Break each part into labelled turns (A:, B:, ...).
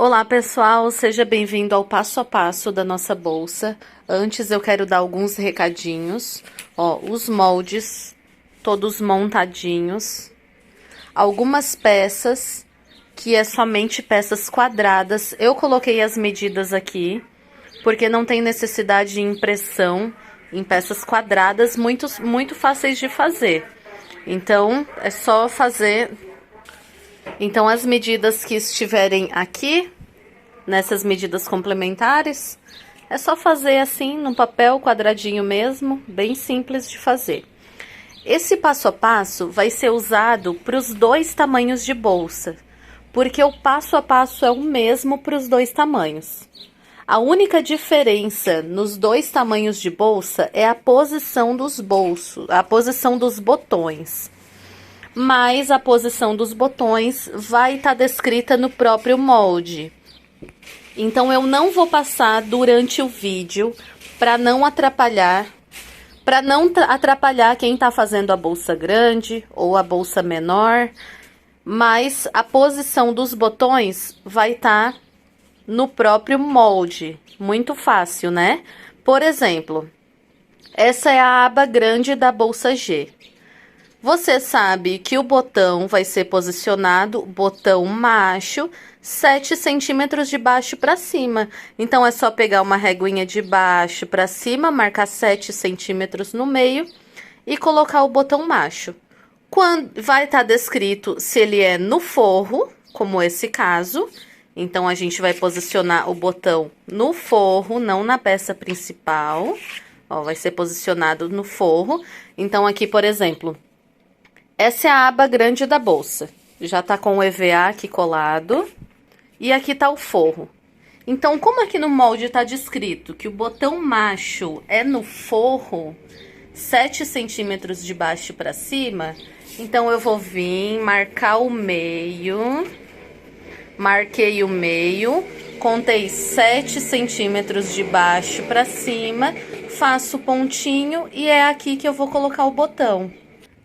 A: Olá pessoal, seja bem-vindo ao passo a passo da nossa bolsa. Antes eu quero dar alguns recadinhos. Ó, os moldes todos montadinhos. Algumas peças que é somente peças quadradas. Eu coloquei as medidas aqui, porque não tem necessidade de impressão em peças quadradas muito fáceis de fazer. Então, é só fazer. Então, as medidas que estiverem aqui, nessas medidas complementares, é só fazer assim, num papel quadradinho mesmo, bem simples de fazer. Esse passo a passo vai ser usado para os dois tamanhos de bolsa, porque o passo a passo é o mesmo para os dois tamanhos. A única diferença nos dois tamanhos de bolsa é a posição dos bolsos, a posição dos botões. Mas a posição dos botões vai estar descrita no próprio molde. Então, eu não vou passar durante o vídeo para não atrapalhar quem está fazendo a bolsa grande ou a bolsa menor. Mas a posição dos botões vai estar no próprio molde. Muito fácil, né? Por exemplo, essa é a aba grande da bolsa G. Você sabe que o botão vai ser posicionado, botão macho, 7 centímetros de baixo para cima. Então, é só pegar uma reguinha de baixo para cima, marcar 7 centímetros no meio e colocar o botão macho. Vai estar descrito se ele é no forro, como esse caso. Então, a gente vai posicionar o botão no forro, não na peça principal. Ó, vai ser posicionado no forro. Então, aqui, por exemplo, essa é a aba grande da bolsa. Já tá com o EVA aqui colado. E aqui tá o forro. Então, como aqui no molde tá descrito que o botão macho é no forro, 7 centímetros de baixo para cima, então eu vou vir marcar o meio. Marquei o meio, contei 7 centímetros de baixo para cima, faço o pontinho e é aqui que eu vou colocar o botão.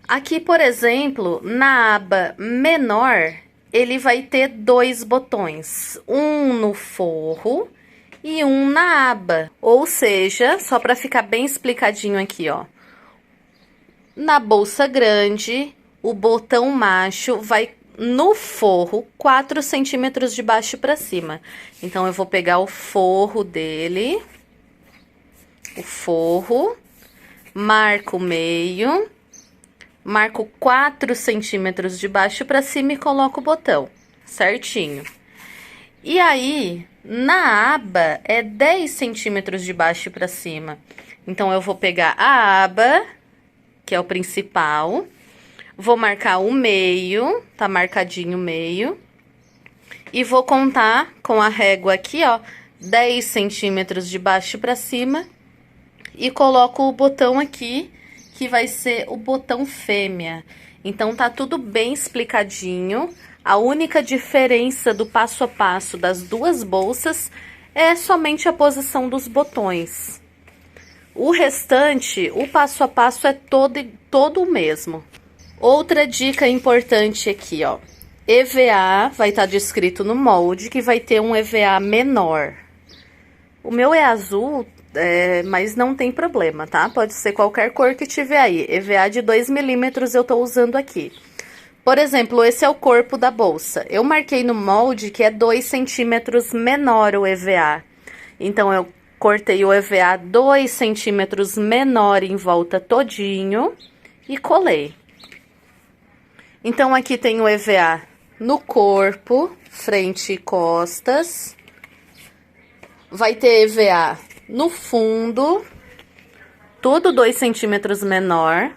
A: Aqui, por exemplo, na aba menor, ele vai ter 2 botões, um no forro e um na aba. Ou seja, só para ficar bem explicadinho aqui, ó. Na bolsa grande, o botão macho vai no forro 4 centímetros de baixo para cima. Então, eu vou pegar o forro dele, o forro, marco o meio. Marco 4 centímetros de baixo para cima e coloco o botão, certinho. E aí, na aba, é 10 centímetros de baixo para cima. Então, eu vou pegar a aba, que é o principal, vou marcar o meio, tá marcadinho o meio, e vou contar com a régua aqui, ó, 10 centímetros de baixo para cima, e coloco o botão aqui, que vai ser o botão fêmea. Então, tá tudo bem explicadinho. A única diferença do passo a passo das duas bolsas é somente a posição dos botões. O restante, o passo a passo é todo o mesmo. Outra dica importante aqui, ó. EVA vai estar descrito no molde que vai ter um EVA menor. O meu é azul, mas não tem problema, tá? Pode ser qualquer cor que tiver aí. EVA de 2 milímetros eu tô usando aqui. Por exemplo, esse é o corpo da bolsa. Eu marquei no molde que é 2 centímetros menor o EVA. Então, eu cortei o EVA 2 centímetros menor em volta todinho e colei. Então, aqui tem o EVA no corpo, frente e costas. Vai ter EVA no fundo, tudo 2 centímetros menor.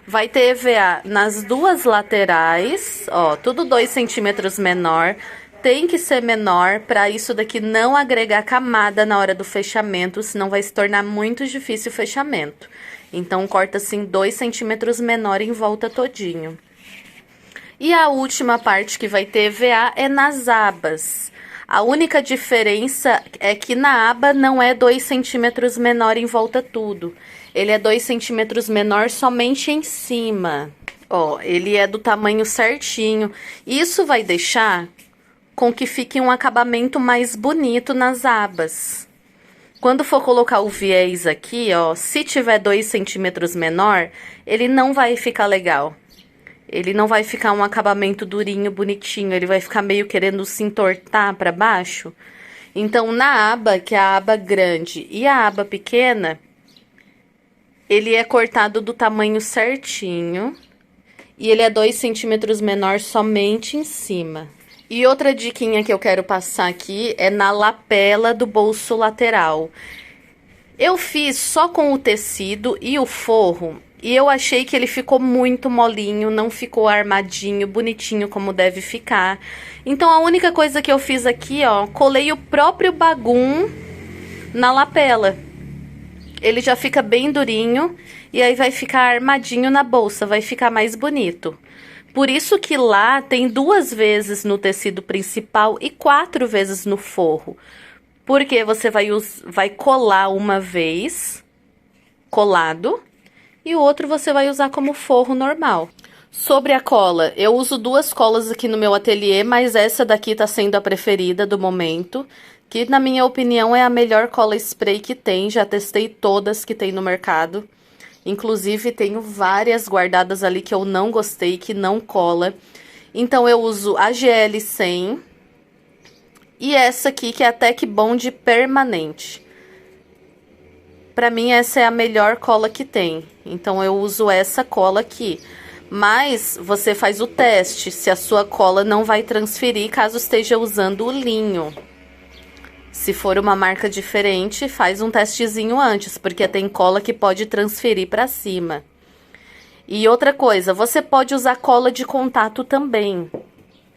A: Vai ter EVA nas duas laterais, ó, tudo 2 centímetros menor. Tem que ser menor para isso daqui não agregar camada na hora do fechamento, senão vai se tornar muito difícil o fechamento. Então, corta assim 2 centímetros menor em volta todinho. E a última parte que vai ter EVA é nas abas. A única diferença é que na aba não é 2 centímetros menor em volta tudo. Ele é 2 centímetros menor somente em cima. Ó, ele é do tamanho certinho. Isso vai deixar com que fique um acabamento mais bonito nas abas. Quando for colocar o viés aqui, ó, se tiver 2 centímetros menor, ele não vai ficar legal. Ele não vai ficar um acabamento durinho, bonitinho, ele vai ficar meio querendo se entortar para baixo. Então, na aba, que é a aba grande e a aba pequena, ele é cortado do tamanho certinho. E ele é 2 centímetros menor somente em cima. E outra diquinha que eu quero passar aqui é na lapela do bolso lateral. Eu fiz só com o tecido e o forro, e eu achei que ele ficou muito molinho, não ficou armadinho, bonitinho como deve ficar. Então a única coisa que eu fiz aqui, ó, colei o próprio bagum na lapela. Ele já fica bem durinho e aí vai ficar armadinho na bolsa, vai ficar mais bonito. Por isso que lá tem 2 vezes no tecido principal e 4 vezes no forro. Porque você vai colar uma vez, colado, e o outro você vai usar como forro normal. Sobre a cola, eu uso 2 colas aqui no meu ateliê, mas essa daqui tá sendo a preferida do momento, que na minha opinião é a melhor cola spray que tem, já testei todas que tem no mercado. Inclusive, tenho várias guardadas ali que eu não gostei, que não cola. Então, eu uso a GL 100 e essa aqui, que é a Tec Bond permanente. Pra mim, essa é a melhor cola que tem. Então, eu uso essa cola aqui. Mas, você faz o teste se a sua cola não vai transferir caso esteja usando o linho. Se for uma marca diferente, faz um testezinho antes, porque tem cola que pode transferir para cima. E outra coisa, você pode usar cola de contato também.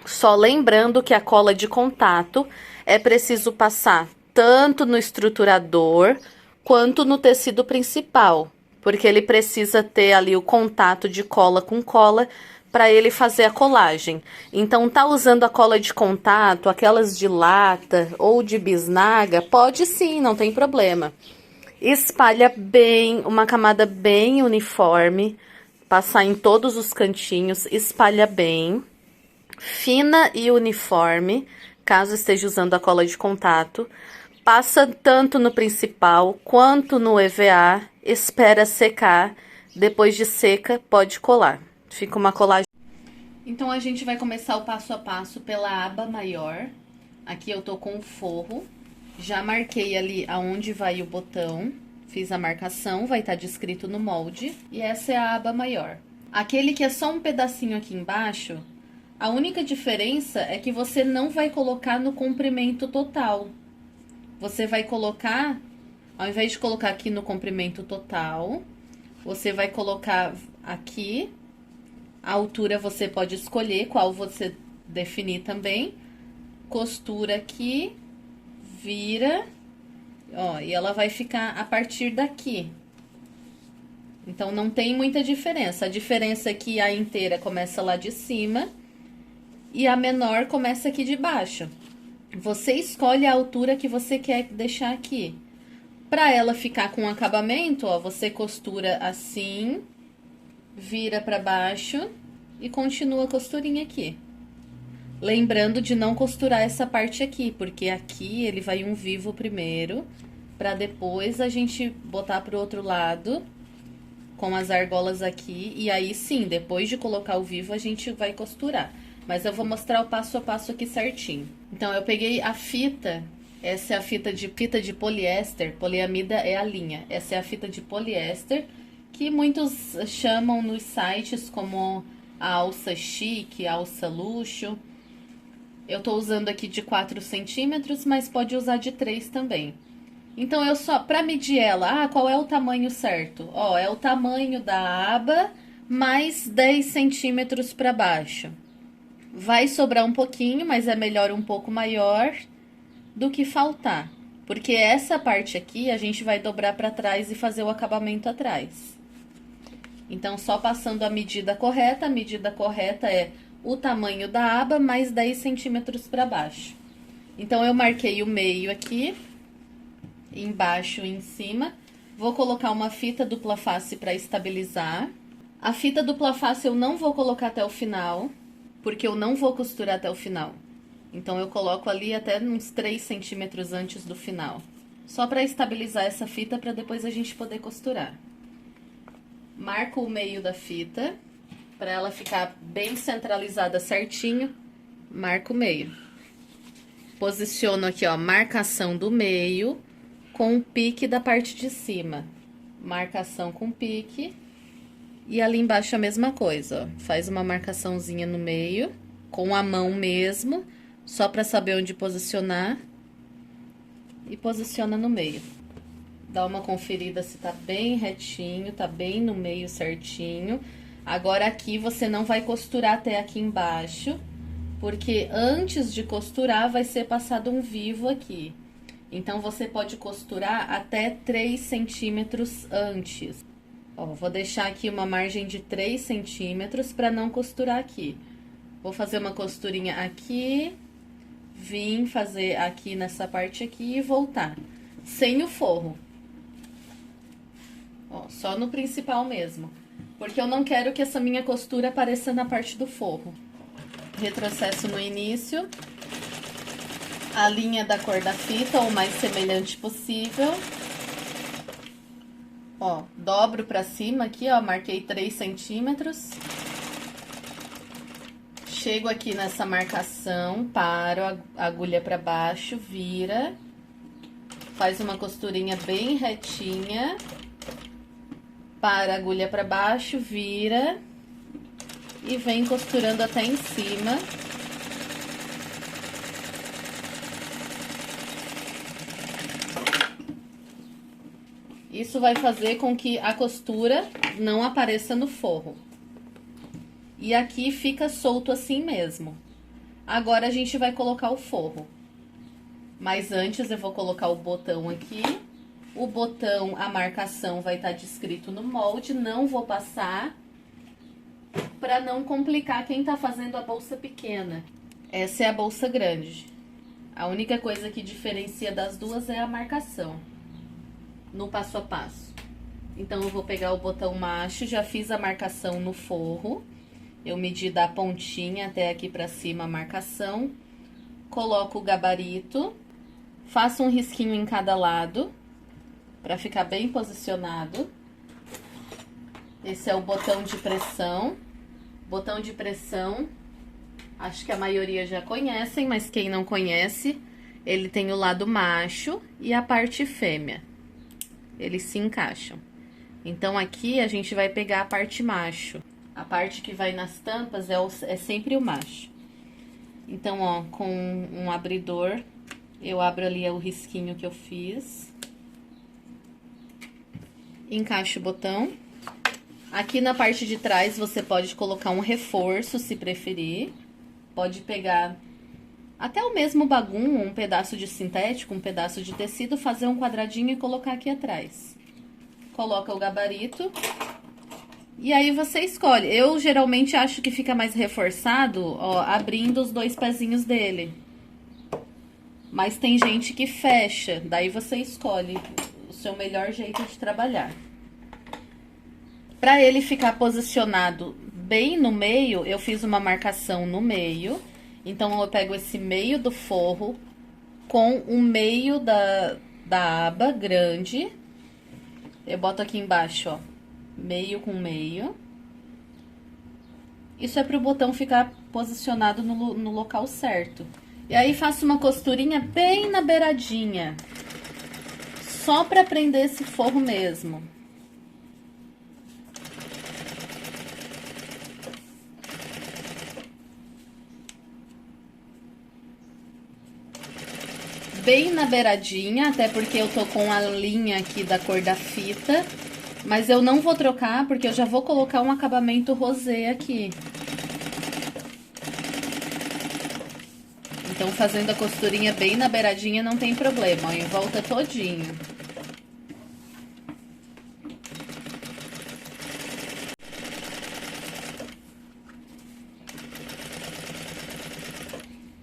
A: Só lembrando que a cola de contato é preciso passar tanto no estruturador quanto no tecido principal, porque ele precisa ter ali o contato de cola com cola para ele fazer a colagem. Então, tá usando a cola de contato, aquelas de lata ou de bisnaga, pode sim, não tem problema. Espalha bem, uma camada bem uniforme, passar em todos os cantinhos, espalha bem, fina e uniforme, caso esteja usando a cola de contato. Passa tanto no principal quanto no EVA, espera secar, depois de seca pode colar. Fica uma colagem. Então, a gente vai começar o passo a passo pela aba maior. Aqui eu tô com o forro. Já marquei ali aonde vai o botão. Fiz a marcação, vai estar descrito no molde. E essa é a aba maior. Aquele que é só um pedacinho aqui embaixo, a única diferença é que você não vai colocar no comprimento total. Você vai colocar, ao invés de colocar aqui no comprimento total, você vai colocar aqui. A altura você pode escolher qual você definir também. Costura aqui, vira, ó, e ela vai ficar a partir daqui. Então, não tem muita diferença. A diferença é que a inteira começa lá de cima e a menor começa aqui de baixo. Você escolhe a altura que você quer deixar aqui. Para ela ficar com acabamento, ó, você costura assim, vira para baixo e continua a costurinha aqui. Lembrando de não costurar essa parte aqui, porque aqui ele vai um vivo primeiro, para depois a gente botar pro outro lado com as argolas aqui, e aí sim, depois de colocar o vivo, a gente vai costurar. Mas eu vou mostrar o passo a passo aqui certinho. Então, eu peguei a fita, essa é a fita de poliéster, poliamida é a linha. Essa é a fita de poliéster, que muitos chamam nos sites como a alça chique, alça luxo. Eu tô usando aqui de 4 centímetros, mas pode usar de 3 também. Então, eu só, pra medir ela, qual é o tamanho certo? Ó, é o tamanho da aba mais 10 centímetros pra baixo. Vai sobrar um pouquinho, mas é melhor um pouco maior do que faltar. Porque essa parte aqui, a gente vai dobrar pra trás e fazer o acabamento atrás. Então, só passando a medida correta é o tamanho da aba mais 10 centímetros pra baixo. Então, eu marquei o meio aqui, embaixo e em cima. Vou colocar uma fita dupla face para estabilizar. A fita dupla face eu não vou colocar até o final, porque eu não vou costurar até o final. Então, eu coloco ali até uns 3 centímetros antes do final. Só para estabilizar essa fita, para depois a gente poder costurar. Marco o meio da fita, para ela ficar bem centralizada certinho. Marco o meio. Posiciono aqui, ó, marcação do meio com o pique da parte de cima. Marcação com pique. E ali embaixo a mesma coisa, ó. Faz uma marcaçãozinha no meio, com a mão mesmo, só para saber onde posicionar. E posiciona no meio. Dá uma conferida se tá bem retinho, tá bem no meio certinho. Agora aqui você não vai costurar até aqui embaixo, porque antes de costurar vai ser passado um vivo aqui. Então, você pode costurar até 3 centímetros antes. Ó, vou deixar aqui uma margem de 3 centímetros para não costurar aqui. Vou fazer uma costurinha aqui, vim fazer aqui nessa parte aqui e voltar. Sem o forro. Ó, só no principal mesmo. Porque eu não quero que essa minha costura apareça na parte do forro. Retrocesso no início. A linha da cor da fita, o mais semelhante possível. Ó, dobro pra cima aqui, ó, marquei 3 centímetros. Chego aqui nessa marcação, paro a agulha pra baixo, vira. Faz uma costurinha bem retinha. Para a agulha pra baixo, vira. E vem costurando até em cima. Isso vai fazer com que a costura não apareça no forro. E aqui fica solto assim mesmo. Agora, a gente vai colocar o forro. Mas antes, eu vou colocar o botão aqui. O botão, a marcação vai estar descrito no molde. Não vou passar, para não complicar quem tá fazendo a bolsa pequena. Essa é a bolsa grande. A única coisa que diferencia das duas é a marcação. No passo a passo. Então, eu vou pegar o botão macho, já fiz a marcação no forro. Eu medi da pontinha até aqui pra cima a marcação. Coloco o gabarito. Faço um risquinho em cada lado, pra ficar bem posicionado. Esse é o botão de pressão. Botão de pressão, acho que a maioria já conhecem, mas quem não conhece, ele tem o lado macho e a parte fêmea. Eles se encaixam. Então, aqui a gente vai pegar a parte macho. A parte que vai nas tampas é sempre o macho. Então, ó, com um abridor, eu abro ali o risquinho que eu fiz. Encaixo o botão. Aqui na parte de trás, você pode colocar um reforço, se preferir. Pode pegar até o mesmo bagum, um pedaço de sintético, um pedaço de tecido, fazer um quadradinho e colocar aqui atrás. Coloca o gabarito. E aí, você escolhe. Eu, geralmente, acho que fica mais reforçado, ó, abrindo os 2 pezinhos dele. Mas tem gente que fecha, daí você escolhe o seu melhor jeito de trabalhar. Para ele ficar posicionado bem no meio, eu fiz uma marcação no meio. Então, eu pego esse meio do forro com o meio da aba grande. Eu boto aqui embaixo, ó, meio com meio. Isso é para o botão ficar posicionado no local certo. E aí, faço uma costurinha bem na beiradinha. Só para prender esse forro mesmo. Bem na beiradinha, até porque eu tô com a linha aqui da cor da fita. Mas eu não vou trocar, porque eu já vou colocar um acabamento rosé aqui. Então, fazendo a costurinha bem na beiradinha não tem problema, ó, em volta todinho.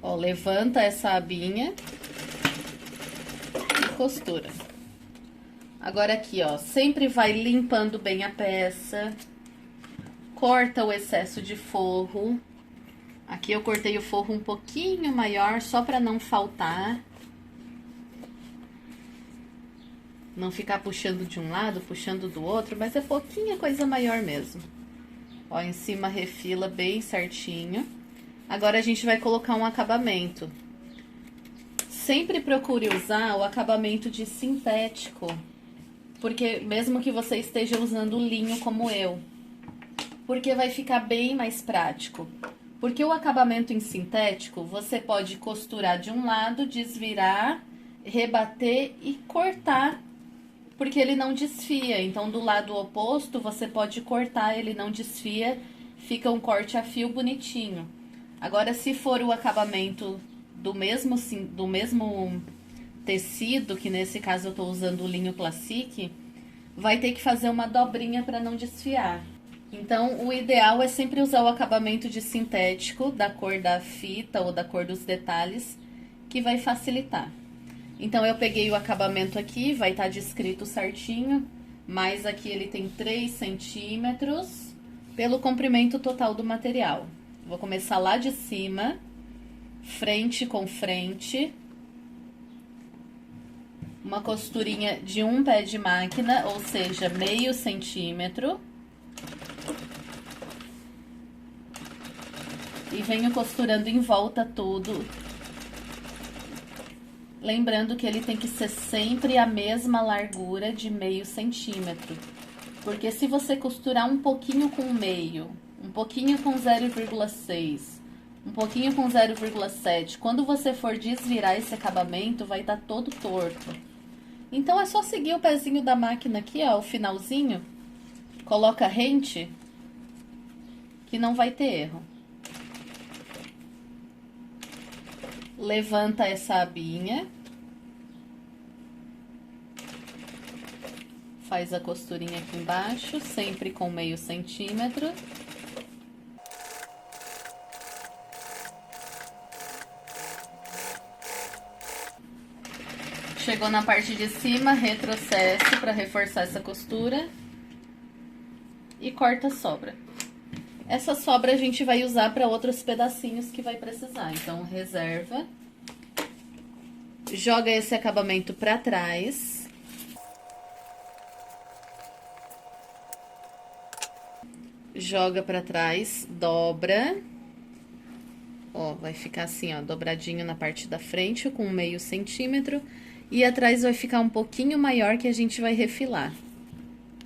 A: Ó, levanta essa abinha e costura. Agora aqui, ó, sempre vai limpando bem a peça. Corta o excesso de forro. Aqui eu cortei o forro um pouquinho maior, só pra não faltar. Não ficar puxando de um lado, puxando do outro, mas é pouquinha coisa maior mesmo. Ó, em cima refila bem certinho. Agora a gente vai colocar um acabamento. Sempre procure usar o acabamento de sintético, porque mesmo que você esteja usando linho como eu, porque vai ficar bem mais prático. Porque o acabamento em sintético, você pode costurar de um lado, desvirar, rebater e cortar, porque ele não desfia. Então, do lado oposto, você pode cortar, ele não desfia, fica um corte a fio bonitinho. Agora, se for o acabamento do mesmo tecido, que nesse caso eu tô usando o linho Classic, vai ter que fazer uma dobrinha para não desfiar. Então, o ideal é sempre usar o acabamento de sintético, da cor da fita ou da cor dos detalhes, que vai facilitar. Então, eu peguei o acabamento aqui, vai estar descrito certinho, mas aqui ele tem 3 centímetros pelo comprimento total do material. Vou começar lá de cima, frente com frente, uma costurinha de um pé de máquina, ou seja, meio centímetro. E venho costurando em volta tudo. Lembrando que ele tem que ser sempre a mesma largura de meio centímetro. Porque se você costurar um pouquinho com meio, um pouquinho com 0,6, um pouquinho com 0,7, quando você for desvirar esse acabamento, vai estar todo torto. Então, é só seguir o pezinho da máquina aqui, ó, o finalzinho. Coloca rente, que não vai ter erro. Levanta essa abinha. Faz a costurinha aqui embaixo, sempre com meio centímetro. Chegou na parte de cima, retrocesse para reforçar essa costura. E corta a sobra. Essa sobra a gente vai usar para outros pedacinhos que vai precisar. Então, reserva. Joga esse acabamento para trás. Joga para trás, dobra. Ó, vai ficar assim, ó, dobradinho na parte da frente, com meio centímetro. E atrás vai ficar um pouquinho maior que a gente vai refilar.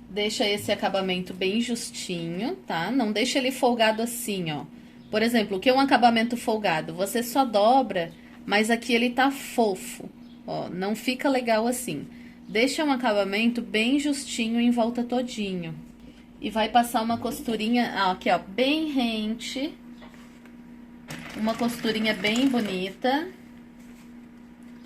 A: Deixa esse acabamento bem justinho, tá? Não deixa ele folgado assim, ó. Por exemplo, o que é um acabamento folgado? Você só dobra, mas aqui ele tá fofo, ó. Não fica legal assim. Deixa um acabamento bem justinho em volta todinho. E vai passar uma costurinha, aqui, ó, bem rente. Uma costurinha bem bonita.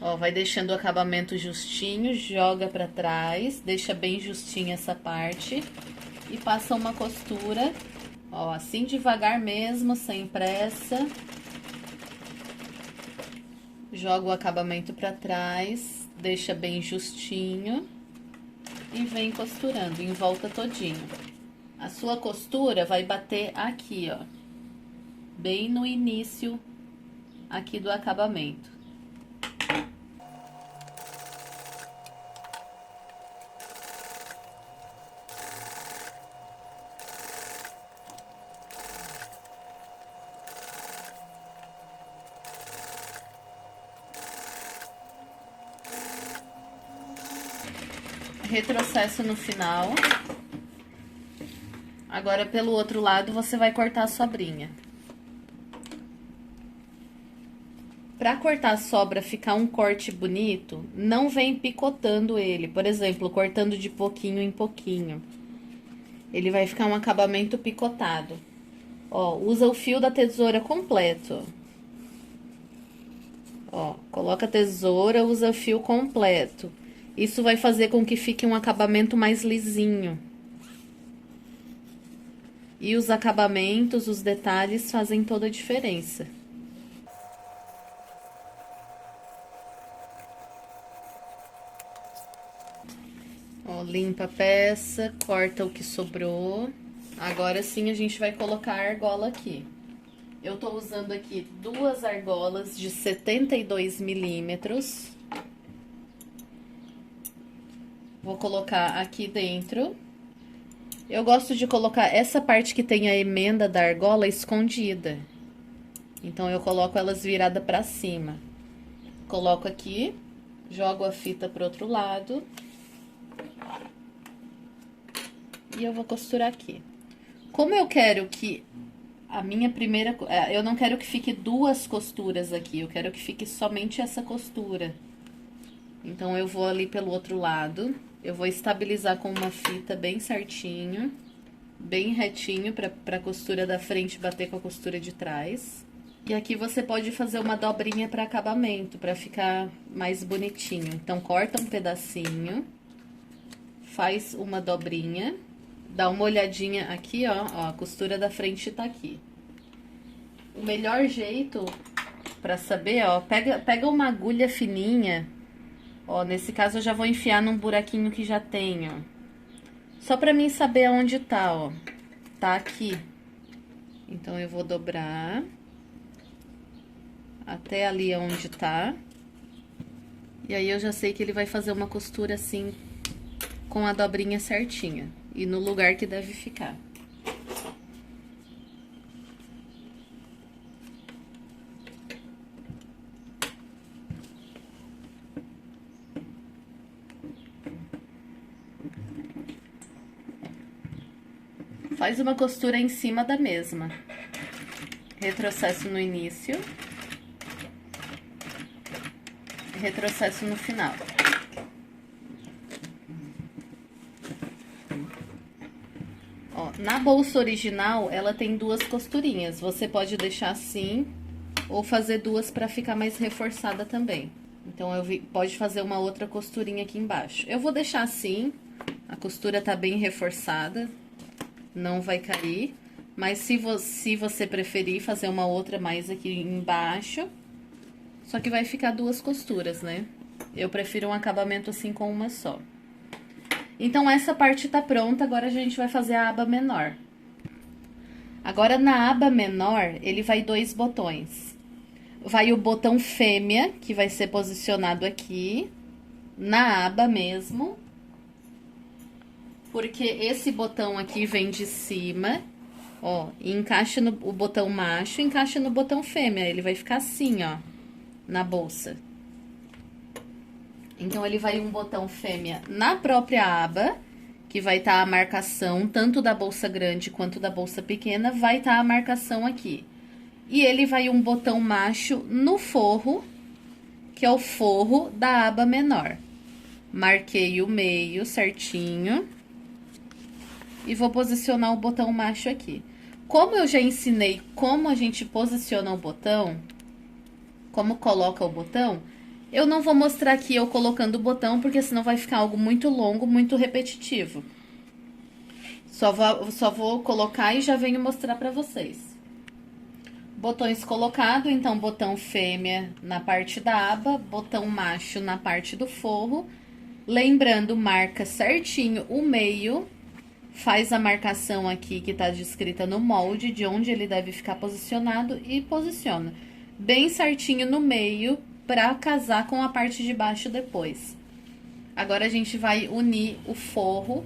A: Ó, vai deixando o acabamento justinho, joga pra trás, deixa bem justinho essa parte e passa uma costura, ó, assim devagar mesmo, sem pressa. Joga o acabamento pra trás, deixa bem justinho e vem costurando em volta todinho. A sua costura vai bater aqui, ó, bem no início aqui do acabamento. Retrocesso no final. Agora, pelo outro lado, você vai cortar a sobrinha. Pra cortar a sobra ficar um corte bonito, não vem picotando ele. Por exemplo, cortando de pouquinho em pouquinho. Ele vai ficar um acabamento picotado. Ó, usa o fio da tesoura completo. Ó, coloca a tesoura, usa o fio completo. Isso vai fazer com que fique um acabamento mais lisinho. E os acabamentos, os detalhes fazem toda a diferença. Ó, limpa a peça, corta o que sobrou. Agora sim a gente vai colocar a argola aqui. Eu tô usando aqui 2 argolas de 72 milímetros. Vou colocar aqui dentro. Eu gosto de colocar essa parte que tem a emenda da argola escondida. Então, eu coloco elas viradas pra cima. Coloco aqui, jogo a fita pro outro lado. E eu vou costurar aqui. Como eu quero que a minha primeira... Eu não quero que fique 2 costuras aqui, eu quero que fique somente essa costura. Então, eu vou ali pelo outro lado. Eu vou estabilizar com uma fita bem certinho, bem retinho, pra costura da frente bater com a costura de trás. E aqui você pode fazer uma dobrinha para acabamento, para ficar mais bonitinho. Então, corta um pedacinho, faz uma dobrinha, dá uma olhadinha aqui, ó, a costura da frente tá aqui. O melhor jeito para saber, ó, pega uma agulha fininha, ó, nesse caso eu já vou enfiar num buraquinho que já tenho. Só para mim saber aonde tá, ó, tá aqui. Então, eu vou dobrar até ali onde tá. E aí, eu já sei que ele vai fazer uma costura assim, com a dobrinha certinha. E no lugar que deve ficar. Faz uma costura em cima da mesma. Retrocesso no início. Retrocesso no final. Ó, na bolsa original, ela tem 2 costurinhas. Você pode deixar assim, ou fazer 2 para ficar mais reforçada também. Então, pode fazer uma outra costurinha aqui embaixo. Eu vou deixar assim, a costura tá bem reforçada, não vai cair. Mas se você preferir fazer uma outra mais aqui embaixo, só que vai ficar 2 costuras, né? Eu prefiro um acabamento assim com uma só. Então, essa parte tá pronta, agora a gente vai fazer a aba menor. Agora, na aba menor, ele vai 2 botões. Vai o botão fêmea, que vai ser posicionado aqui, na aba mesmo. Porque esse botão aqui vem de cima, ó, e encaixa o botão macho, encaixa no botão fêmea. Ele vai ficar assim, ó, na bolsa. Então, ele vai um botão fêmea na própria aba, que vai estar a marcação, tanto da bolsa grande quanto da bolsa pequena, vai estar a marcação aqui. E ele vai um botão macho no forro, que é o forro da aba menor. Marquei o meio certinho. E vou posicionar o botão macho aqui. Como eu já ensinei como a gente posiciona o botão, como coloca o botão, eu não vou mostrar aqui eu colocando o botão, porque senão vai ficar algo muito longo, muito repetitivo. Só vou colocar e já venho mostrar pra vocês. Botões colocados, então, botão fêmea na parte da aba, botão macho na parte do forro. Lembrando, marca certinho o meio, faz a marcação aqui que tá descrita no molde, de onde ele deve ficar posicionado e posiciona bem certinho no meio, pra casar com a parte de baixo depois. Agora, a gente vai unir o forro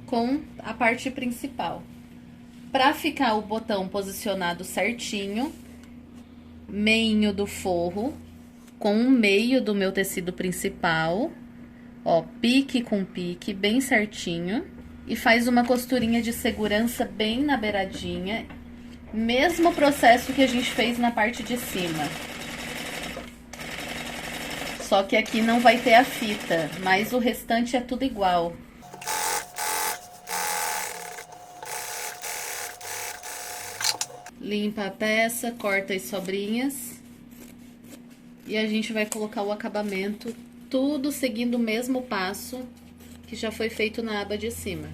A: com a parte principal. Pra ficar o botão posicionado certinho, meinho do forro com o meio do meu tecido principal, ó, pique com pique, bem certinho. E faz uma costurinha de segurança bem na beiradinha. Mesmo processo que a gente fez na parte de cima. Só que aqui não vai ter a fita, mas o restante é tudo igual. Limpa a peça, corta as sobrinhas. E a gente vai colocar o acabamento, tudo seguindo o mesmo passo que já foi feito na aba de cima.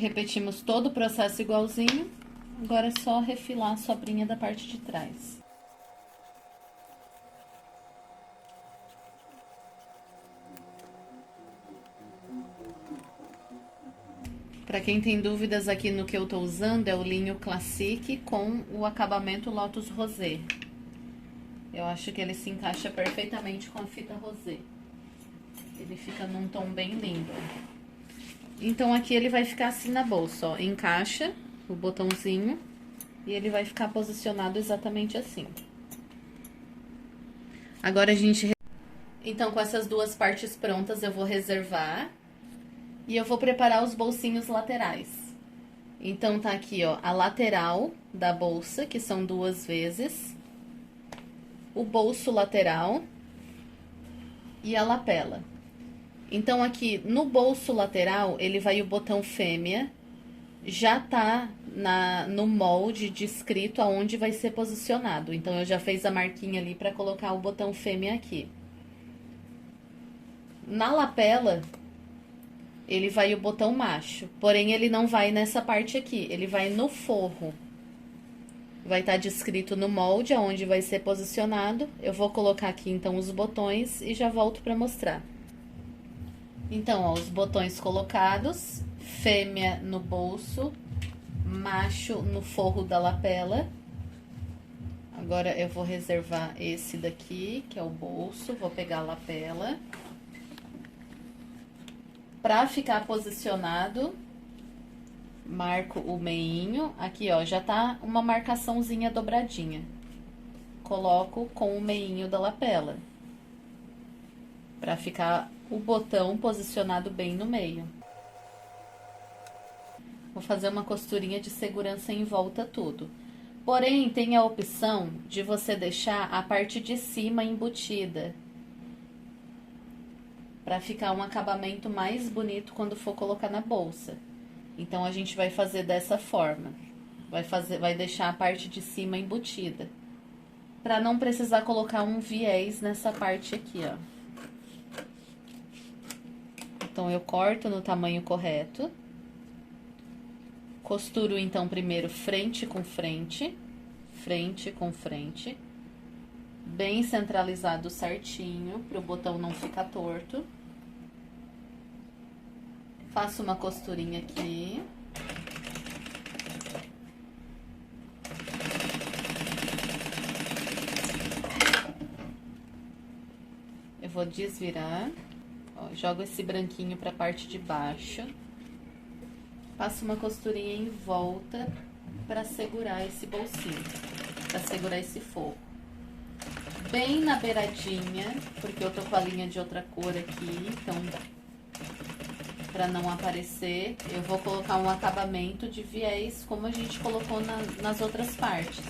A: Repetimos todo o processo igualzinho. Agora é só refilar a sobrinha da parte de trás. Para quem tem dúvidas aqui no que eu tô usando, é o linho Classic com o acabamento Lotus Rosé. Eu acho que ele se encaixa perfeitamente com a fita rosé. Ele fica num tom bem lindo. Então, aqui ele vai ficar assim na bolsa, ó. Encaixa o botãozinho e ele vai ficar posicionado exatamente assim. Agora, a gente... Então, com essas duas partes prontas, eu vou reservar. E eu vou preparar os bolsinhos laterais. Então, tá aqui, ó, a lateral da bolsa, que são 2 vezes. O bolso lateral e a lapela. Então, aqui no bolso lateral, ele vai o botão fêmea, já tá no molde descrito aonde vai ser posicionado. Então, eu já fiz a marquinha ali para colocar o botão fêmea aqui. Na lapela, ele vai o botão macho, porém ele não vai nessa parte aqui, ele vai no forro. Vai estar descrito no molde aonde vai ser posicionado. Eu vou colocar aqui então os botões e já volto para mostrar. Então, ó, os botões colocados, fêmea no bolso, macho no forro da lapela. Agora eu vou reservar esse daqui, que é o bolso, vou pegar a lapela. Pra ficar posicionado, marco o meinho, aqui ó, já tá uma marcaçãozinha dobradinha. Coloco com o meinho da lapela. Pra ficar o botão posicionado bem no meio. Vou fazer uma costurinha de segurança em volta tudo. Porém, tem a opção de você deixar a parte de cima embutida. Pra ficar um acabamento mais bonito quando for colocar na bolsa. Então, a gente vai fazer dessa forma. Vai deixar a parte de cima embutida. Pra não precisar colocar um viés nessa parte aqui, ó. Então, eu corto no tamanho correto. Costuro, então, primeiro frente com frente. Frente com frente. Bem centralizado certinho, pro botão não ficar torto. Faço uma costurinha aqui. Eu vou desvirar. Ó, jogo esse branquinho pra parte de baixo. Faço uma costurinha em volta pra segurar esse bolsinho, pra segurar esse forro. Bem na beiradinha, porque eu tô com a linha de outra cor aqui, então, pra não aparecer, eu vou colocar um acabamento de viés, como a gente colocou nas outras partes.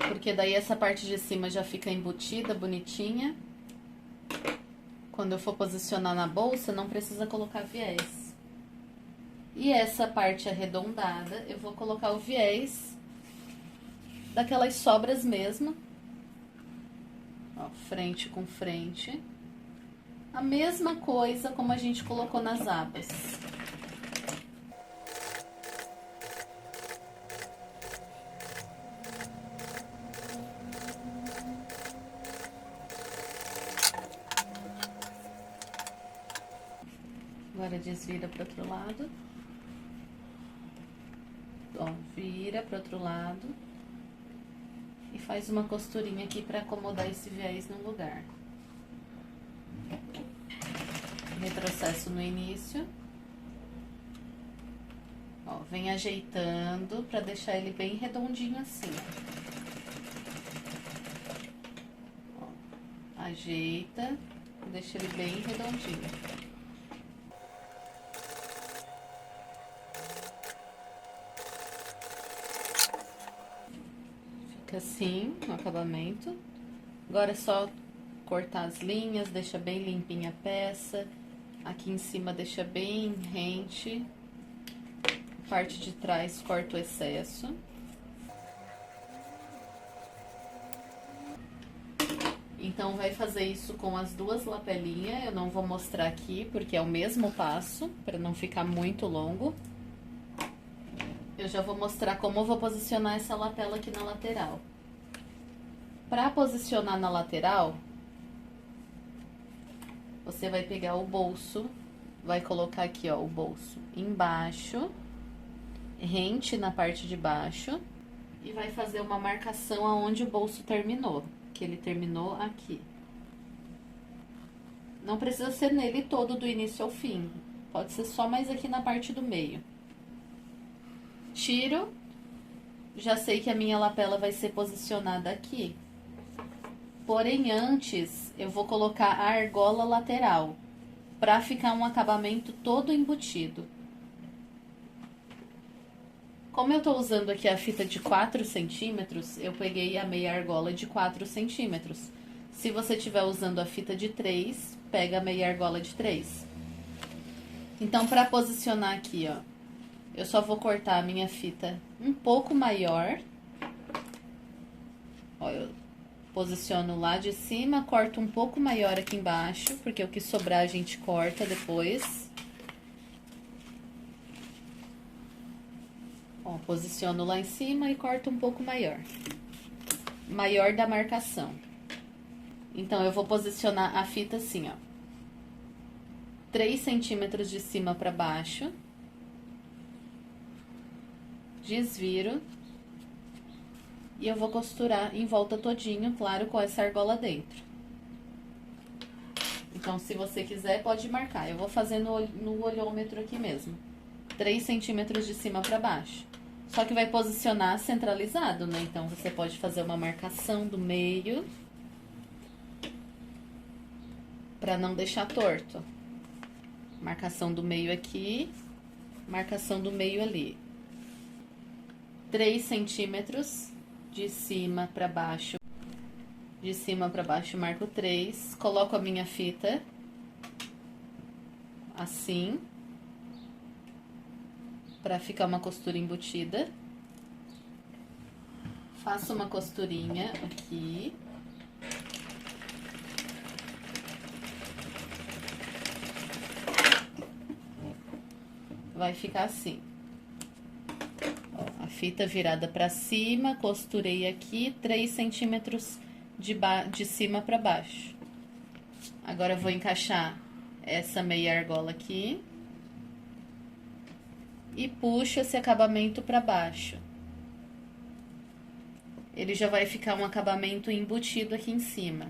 A: Porque daí essa parte de cima já fica embutida, bonitinha. Quando eu for posicionar na bolsa, não precisa colocar viés. E essa parte arredondada, eu vou colocar o viés daquelas sobras mesmo. Ó, frente com frente. A mesma coisa como a gente colocou nas abas. Agora desvira para outro lado. Ó, vira para outro lado. E faz uma costurinha aqui para acomodar esse viés no lugar. Retrocesso no início. Ó, vem ajeitando para deixar ele bem redondinho assim. Ó, ajeita, deixa ele bem redondinho. Assim, o acabamento. Agora é só cortar as linhas, deixa bem limpinha a peça. Aqui em cima deixa bem rente. Parte de trás corta o excesso. Então, vai fazer isso com as duas lapelinhas. Eu não vou mostrar aqui, porque é o mesmo passo, para não ficar muito longo. Eu já vou mostrar como eu vou posicionar essa lapela aqui na lateral. Para posicionar na lateral, você vai pegar o bolso, vai colocar aqui, ó, o bolso embaixo, rente na parte de baixo, e vai fazer uma marcação aonde o bolso terminou, que ele terminou aqui. Não precisa ser nele todo do início ao fim, pode ser só mais aqui na parte do meio. Tiro, já sei que a minha lapela vai ser posicionada aqui. Porém, antes, eu vou colocar a argola lateral, pra ficar um acabamento todo embutido. Como eu tô usando aqui a fita de 4 centímetros, eu peguei a meia argola de 4 centímetros. Se você estiver usando a fita de 3, pega a meia argola de 3. Então, pra posicionar aqui, ó, eu só vou cortar a minha fita um pouco maior. Ó, eu posiciono lá de cima, corto um pouco maior aqui embaixo, porque o que sobrar a gente corta depois. Ó, posiciono lá em cima e corto um pouco maior. Maior da marcação. Então, eu vou posicionar a fita assim, ó. 3 centímetros de cima pra baixo. Desviro. E eu vou costurar em volta todinho, claro, com essa argola dentro. Então, se você quiser, pode marcar. Eu vou fazer no olhômetro aqui mesmo. 3 centímetros de cima pra baixo. Só que vai posicionar centralizado, né? Então, você pode fazer uma marcação do meio. Pra não deixar torto. Marcação do meio aqui. Marcação do meio ali. 3 centímetros de cima pra baixo. De cima pra baixo, marco 3. Coloco a minha fita. Assim. Pra ficar uma costura embutida. Faço uma costurinha aqui. Vai ficar assim. Ó, a fita virada pra cima, costurei aqui 3 centímetros de cima pra baixo. Agora, eu vou encaixar essa meia argola aqui. E puxo esse acabamento pra baixo. Ele já vai ficar um acabamento embutido aqui em cima.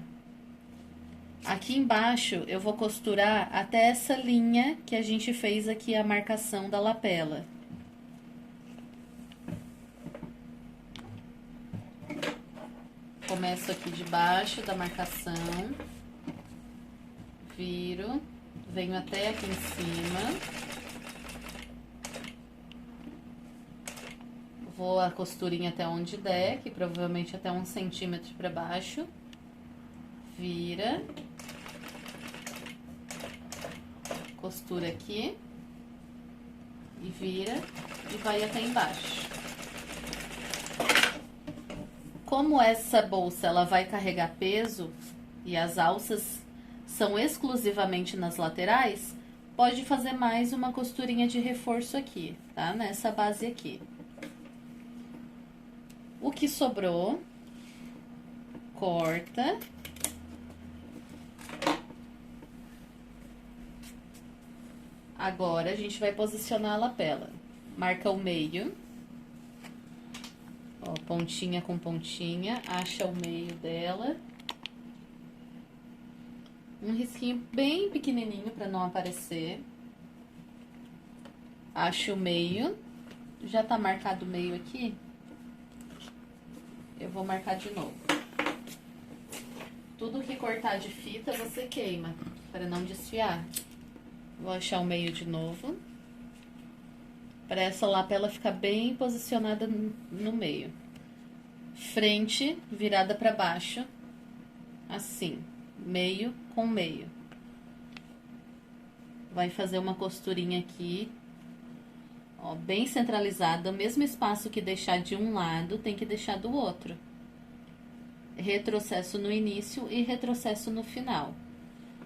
A: Aqui embaixo, eu vou costurar até essa linha que a gente fez aqui, a marcação da lapela. Começo aqui de baixo da marcação. Viro, venho até aqui em cima. Vou a costurinha até onde der, que provavelmente até 1 centímetro pra baixo. Vira. Costura aqui. E vira. E vai até embaixo. Como essa bolsa, ela vai carregar peso, e as alças são exclusivamente nas laterais, pode fazer mais uma costurinha de reforço aqui, tá? Nessa base aqui. O que sobrou, corta. Agora, a gente vai posicionar a lapela. Marca o meio. Ó, pontinha com pontinha, acha o meio dela. Um risquinho bem pequenininho pra não aparecer. Acha o meio. Já tá marcado o meio aqui. Eu vou marcar de novo. Tudo que cortar de fita, você queima, para não desfiar. Vou achar o meio de novo. Para essa lapela ficar bem posicionada no meio. Frente virada para baixo. Assim, meio com meio. Vai fazer uma costurinha aqui. Ó, bem centralizada, o mesmo espaço que deixar de um lado, tem que deixar do outro. retrocesso no início e retrocesso no final.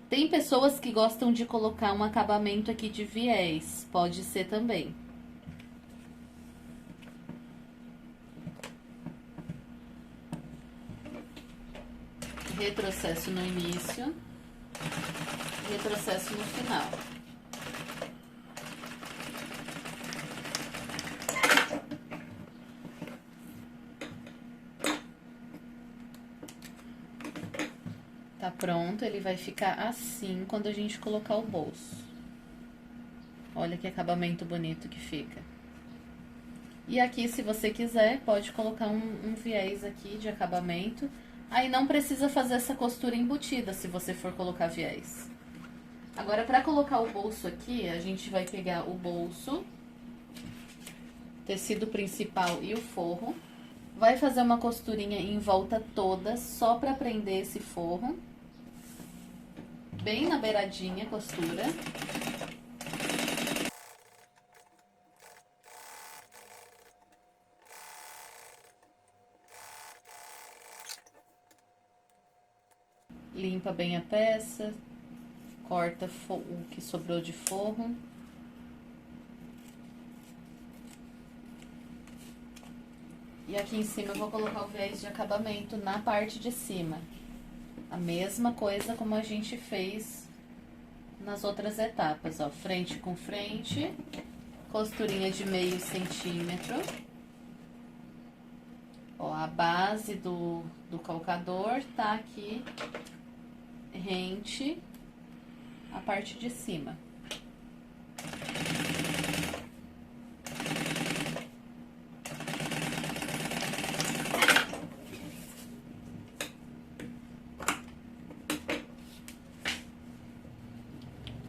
A: Tem pessoas que gostam de colocar um acabamento aqui de viés, pode ser também. Retrocesso no início, retrocesso no final. Tá pronto, ele vai ficar assim quando a gente colocar o bolso. Olha que acabamento bonito que fica. E aqui, se você quiser, pode colocar um viés aqui de acabamento. Aí não precisa fazer essa costura embutida, se você for colocar viés. Agora, pra colocar o bolso aqui, a gente vai pegar o bolso, tecido principal e o forro. Vai fazer uma costurinha em volta toda, só pra prender esse forro. Bem na beiradinha a costura. Limpa bem a peça, corta o que sobrou de forro. E aqui em cima eu vou colocar o viés de acabamento na parte de cima. A mesma coisa como a gente fez nas outras etapas, ó. Frente com frente, costurinha de meio centímetro. Ó, a base do calcador tá aqui rente a parte de cima.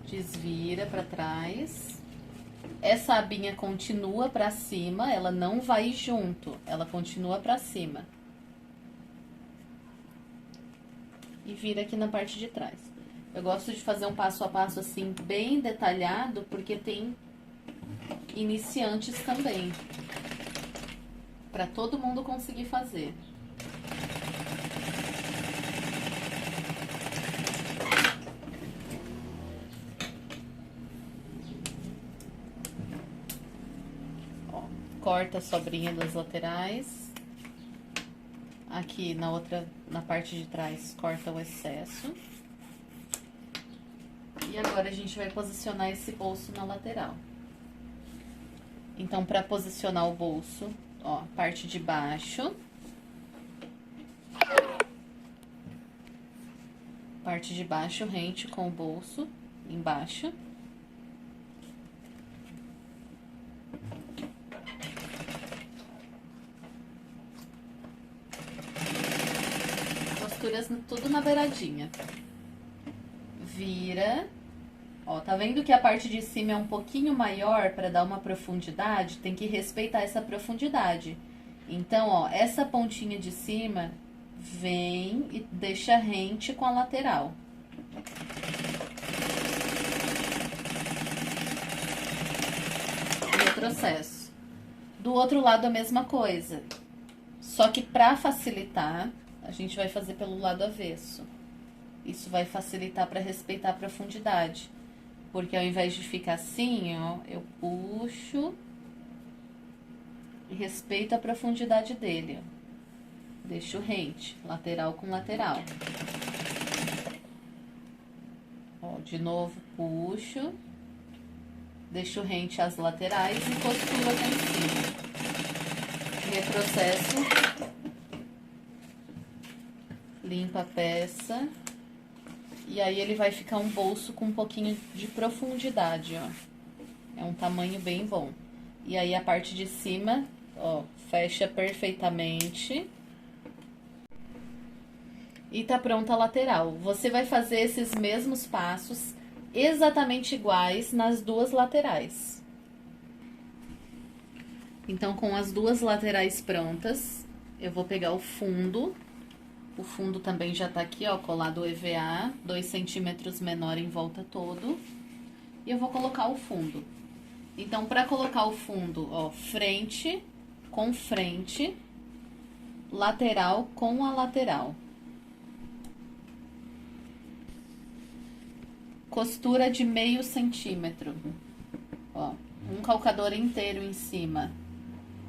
A: Desvira pra trás. Essa abinha continua pra cima, ela não vai junto, ela continua pra cima. E vira aqui na parte de trás. Eu gosto de fazer um passo a passo assim, bem detalhado, porque tem iniciantes também. Pra todo mundo conseguir fazer. Ó, corta a sobrinha das laterais. Aqui na parte de trás, corta o excesso. E agora a gente vai posicionar esse bolso na lateral. Então, para posicionar o bolso, ó, parte de baixo. Parte de baixo rente com o bolso embaixo. Costuras tudo na beiradinha. Vira. Ó, tá vendo que a parte de cima é um pouquinho maior para dar uma profundidade? Tem que respeitar essa profundidade. Então, ó, essa pontinha de cima vem e deixa rente com a lateral. Retrocesso. Do outro lado a mesma coisa. Só que para facilitar, a gente vai fazer pelo lado avesso. Isso vai facilitar para respeitar a profundidade. Porque ao invés de ficar assim, ó, eu puxo e respeito a profundidade dele, ó. Deixo rente, lateral com lateral. Ó, de novo, puxo. Deixo rente as laterais e costuro aqui em cima. Retrocesso. Limpa a peça. E aí, ele vai ficar um bolso com um pouquinho de profundidade, ó. É um tamanho bem bom. E aí, a parte de cima, ó, fecha perfeitamente. E tá pronta a lateral. Você vai fazer esses mesmos passos exatamente iguais nas duas laterais. Então, com as duas laterais prontas, eu vou pegar o fundo. O fundo também já tá aqui, ó, colado o EVA, 2 centímetros menor em volta todo. E eu vou colocar o fundo. Então, pra colocar o fundo, ó, frente com frente. lateral com a lateral. Costura de meio centímetro. Ó, um calcador inteiro em cima.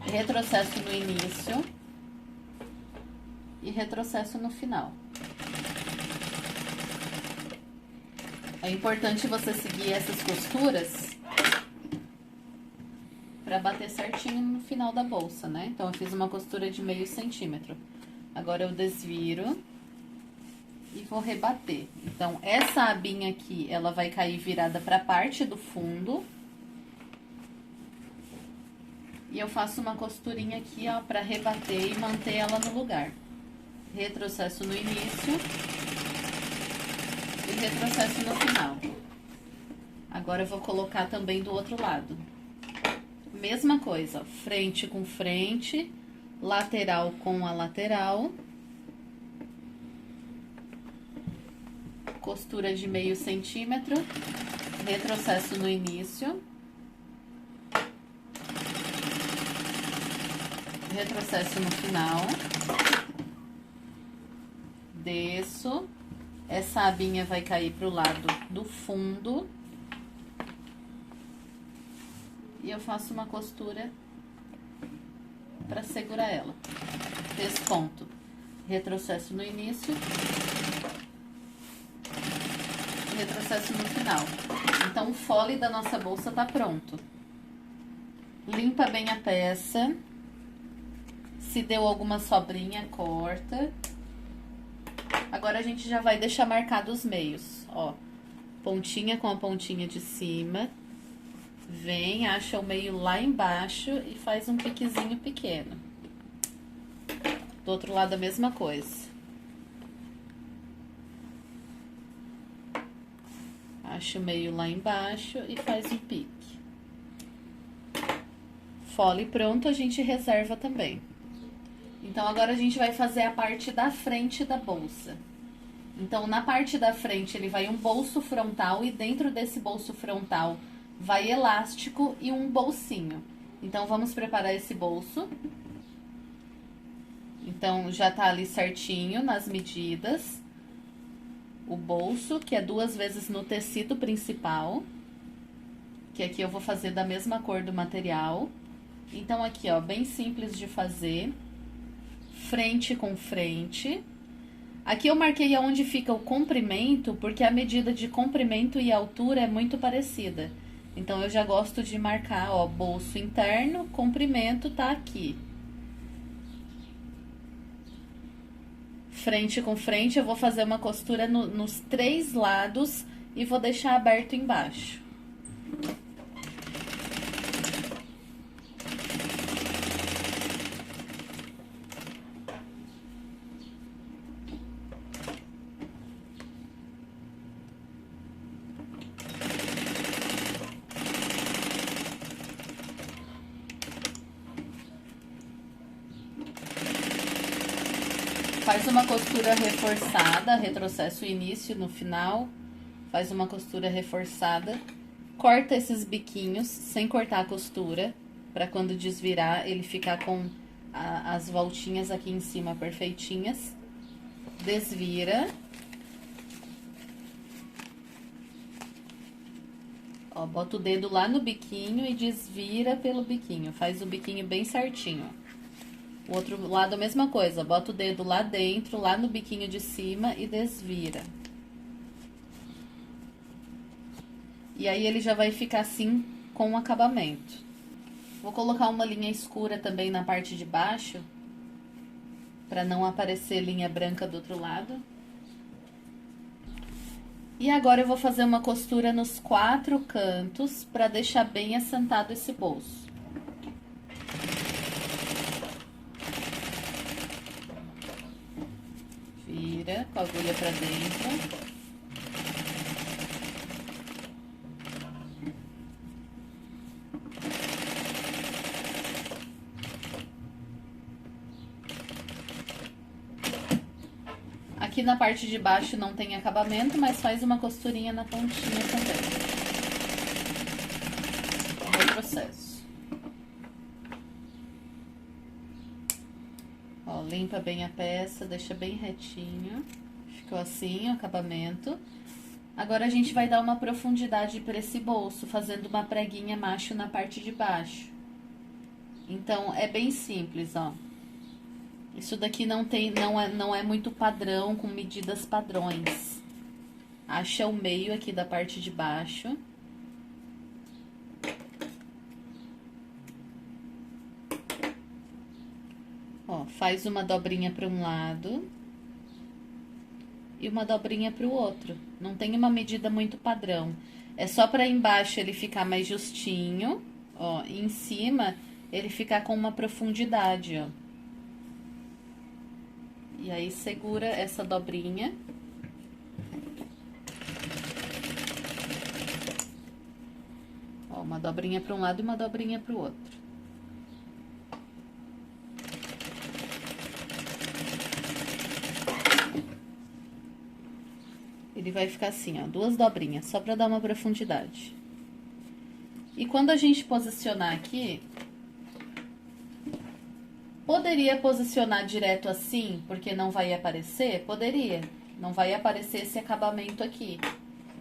A: Retrocesso no início. E retrocesso no final. É importante você seguir essas costuras para bater certinho no final da bolsa, né? Então, eu fiz uma costura de meio centímetro. Agora, eu desviro e vou rebater. Então, essa abinha aqui, ela vai cair virada para a parte do fundo. E eu faço uma costurinha aqui, ó, para rebater e manter ela no lugar. Retrocesso no início e retrocesso no final. Agora eu vou colocar também do outro lado. Mesma coisa, ó, frente com frente, lateral com a lateral. Costura de meio centímetro, retrocesso no início. Retrocesso no final. Desço. Essa abinha vai cair pro lado do fundo. E eu faço uma costura para segurar ela. Desponto. Retrocesso no início. Retrocesso no final. Então, o fole da nossa bolsa tá pronto. Limpa bem a peça. Se deu alguma sobrinha, corta. Agora, a gente já vai deixar marcado os meios, ó. Pontinha com a pontinha de cima. Vem, acha o meio lá embaixo e faz um piquezinho pequeno. Do outro lado, a mesma coisa. Acha o meio lá embaixo e faz um pique. Fole pronto, a gente reserva também. Então, agora a gente vai fazer a parte da frente da bolsa. Então, na parte da frente, ele vai um bolso frontal e dentro desse bolso frontal vai elástico e um bolsinho. Então, vamos preparar esse bolso. Então, já tá ali certinho nas medidas. O bolso, que é 2 vezes no tecido principal. Que aqui eu vou fazer da mesma cor do material. Então, aqui, ó, bem simples de fazer. Frente com frente. Aqui eu marquei aonde fica o comprimento, porque a medida de comprimento e altura é muito parecida. Então, eu já gosto de marcar, ó, bolso interno, comprimento tá aqui. Frente com frente, eu vou fazer uma costura nos 3 lados e vou deixar aberto embaixo. Faz uma costura reforçada, retrocesso início no final, faz uma costura reforçada, corta esses biquinhos sem cortar a costura, para quando desvirar ele ficar com as voltinhas aqui em cima perfeitinhas. Desvira. Ó, bota o dedo lá no biquinho e desvira pelo biquinho, faz o biquinho bem certinho, ó. O outro lado a mesma coisa, bota o dedo lá dentro, lá no biquinho de cima e desvira. E aí, ele já vai ficar assim, com o acabamento. Vou colocar uma linha escura também na parte de baixo, pra não aparecer linha branca do outro lado. E agora, eu vou fazer uma costura nos 4 cantos, pra deixar bem assentado esse bolso. Vira com a agulha pra dentro. Aqui na parte de baixo não tem acabamento, mas faz uma costurinha na pontinha também. Retrocesso. Ó, limpa bem a peça, deixa bem retinho. Ficou assim o acabamento. Agora, a gente vai dar uma profundidade para esse bolso, fazendo uma preguinha macho na parte de baixo. Então, é bem simples, ó. Isso daqui não é muito padrão, com medidas padrões. Acha o meio aqui da parte de baixo. Ó, faz uma dobrinha para um lado e uma dobrinha para o outro. Não tem uma medida muito padrão. É só para embaixo ele ficar mais justinho, ó, e em cima ele ficar com uma profundidade, ó. E aí segura essa dobrinha. Ó, uma dobrinha para um lado e uma dobrinha para o outro. Ele vai ficar assim, ó, 2 dobrinhas, só pra dar uma profundidade. E quando a gente posicionar aqui, poderia posicionar direto assim, porque não vai aparecer? Poderia, não vai aparecer esse acabamento aqui.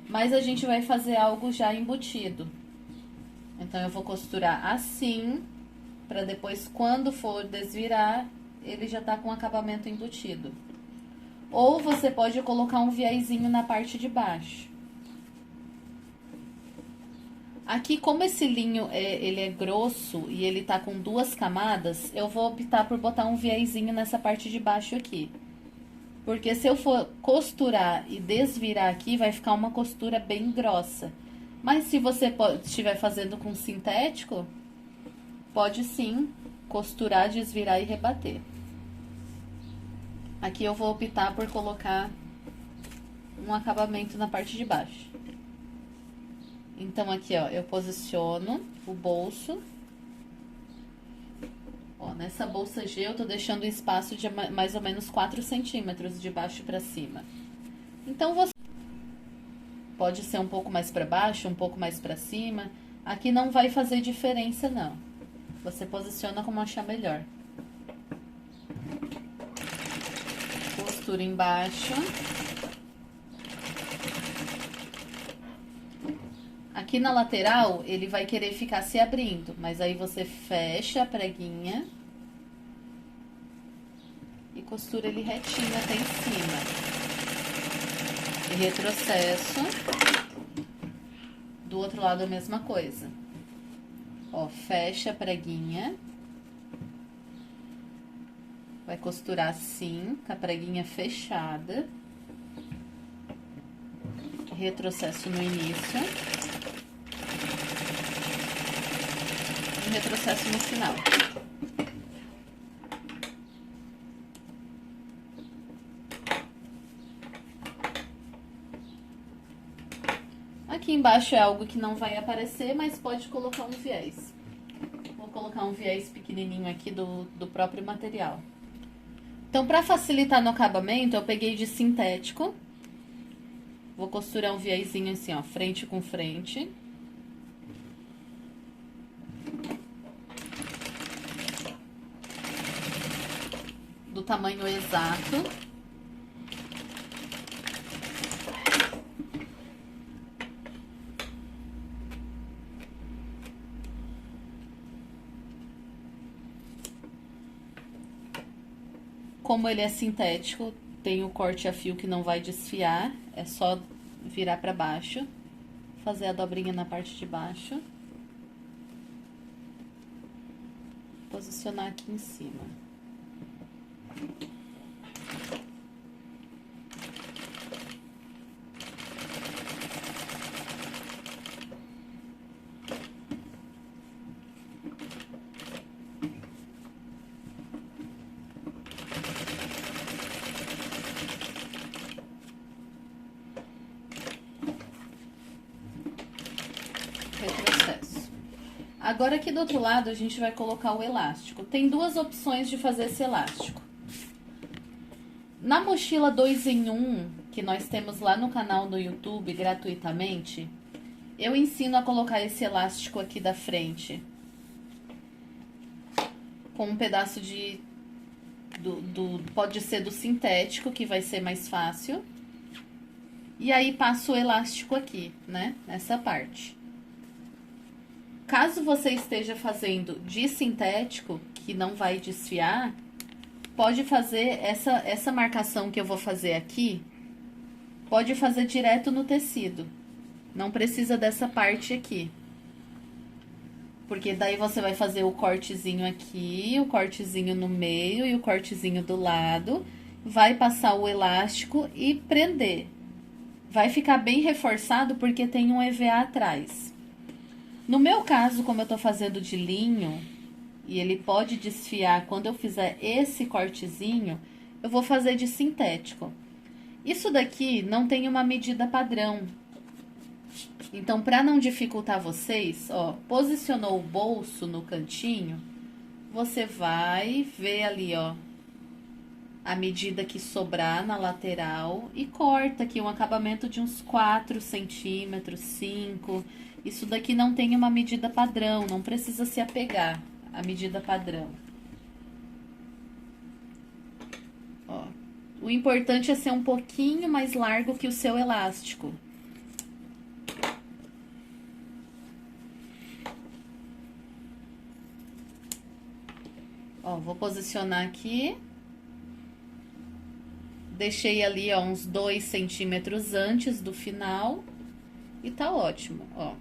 A: Mas a gente vai fazer algo já embutido. Então, eu vou costurar assim, pra depois, quando for desvirar, ele já tá com o acabamento embutido. Ou você pode colocar um viezinho na parte de baixo. Aqui, como esse linho ele é grosso e ele tá com 2 camadas, eu vou optar por botar um viezinho nessa parte de baixo aqui. Porque se eu for costurar e desvirar aqui, vai ficar uma costura bem grossa. Mas se você estiver fazendo com sintético, pode sim costurar, desvirar e rebater. Aqui eu vou optar por colocar um acabamento na parte de baixo. Então, aqui, ó, eu posiciono o bolso. Ó, nessa bolsa G eu tô deixando um espaço de mais ou menos 4 centímetros de baixo pra cima. Então, você pode ser um pouco mais pra baixo, um pouco mais pra cima. Aqui não vai fazer diferença, não. Você posiciona como achar melhor. Costura embaixo. Aqui na lateral, ele vai querer ficar se abrindo, mas aí você fecha a preguinha e costura ele retinho até em cima. E retrocesso. Do outro lado a mesma coisa. Ó, fecha a preguinha. Vai costurar assim, com a preguinha fechada. Retrocesso no início. E retrocesso no final. Aqui embaixo é algo que não vai aparecer, mas pode colocar um viés. Vou colocar um viés pequenininho aqui do próprio material. Então, para facilitar no acabamento, eu peguei de sintético. Vou costurar um viésinho assim, ó, frente com frente. Do tamanho exato. Como ele é sintético, tem o corte a fio que não vai desfiar, é só virar pra baixo, fazer a dobrinha na parte de baixo, posicionar aqui em cima. Retrocesso. Agora, aqui do outro lado, a gente vai colocar o elástico. Tem 2 opções de fazer esse elástico. Na mochila 2 em 1, que nós temos lá no canal do YouTube, gratuitamente, eu ensino a colocar esse elástico aqui da frente. Com um pedaço de Pode ser do sintético, que vai ser mais fácil. E aí passo o elástico aqui, né? Nessa parte. Caso você esteja fazendo de sintético, que não vai desfiar, pode fazer essa marcação que eu vou fazer aqui, pode fazer direto no tecido. Não precisa dessa parte aqui. Porque daí você vai fazer o cortezinho aqui, o cortezinho no meio e o cortezinho do lado. Vai passar o elástico e prender. Vai ficar bem reforçado porque tem um EVA atrás. No meu caso, como eu tô fazendo de linho, e ele pode desfiar quando eu fizer esse cortezinho, eu vou fazer de sintético. Isso daqui não tem uma medida padrão. Então, para não dificultar vocês, ó, posicionou o bolso no cantinho, você vai ver ali, ó, a medida que sobrar na lateral e corta aqui um acabamento de uns 4 centímetros, 5. Isso daqui não tem uma medida padrão, não precisa se apegar à medida padrão. Ó, o importante é ser um pouquinho mais largo que o seu elástico. Ó, vou posicionar aqui. Deixei ali, ó, uns 2 centímetros antes do final. E tá ótimo, ó.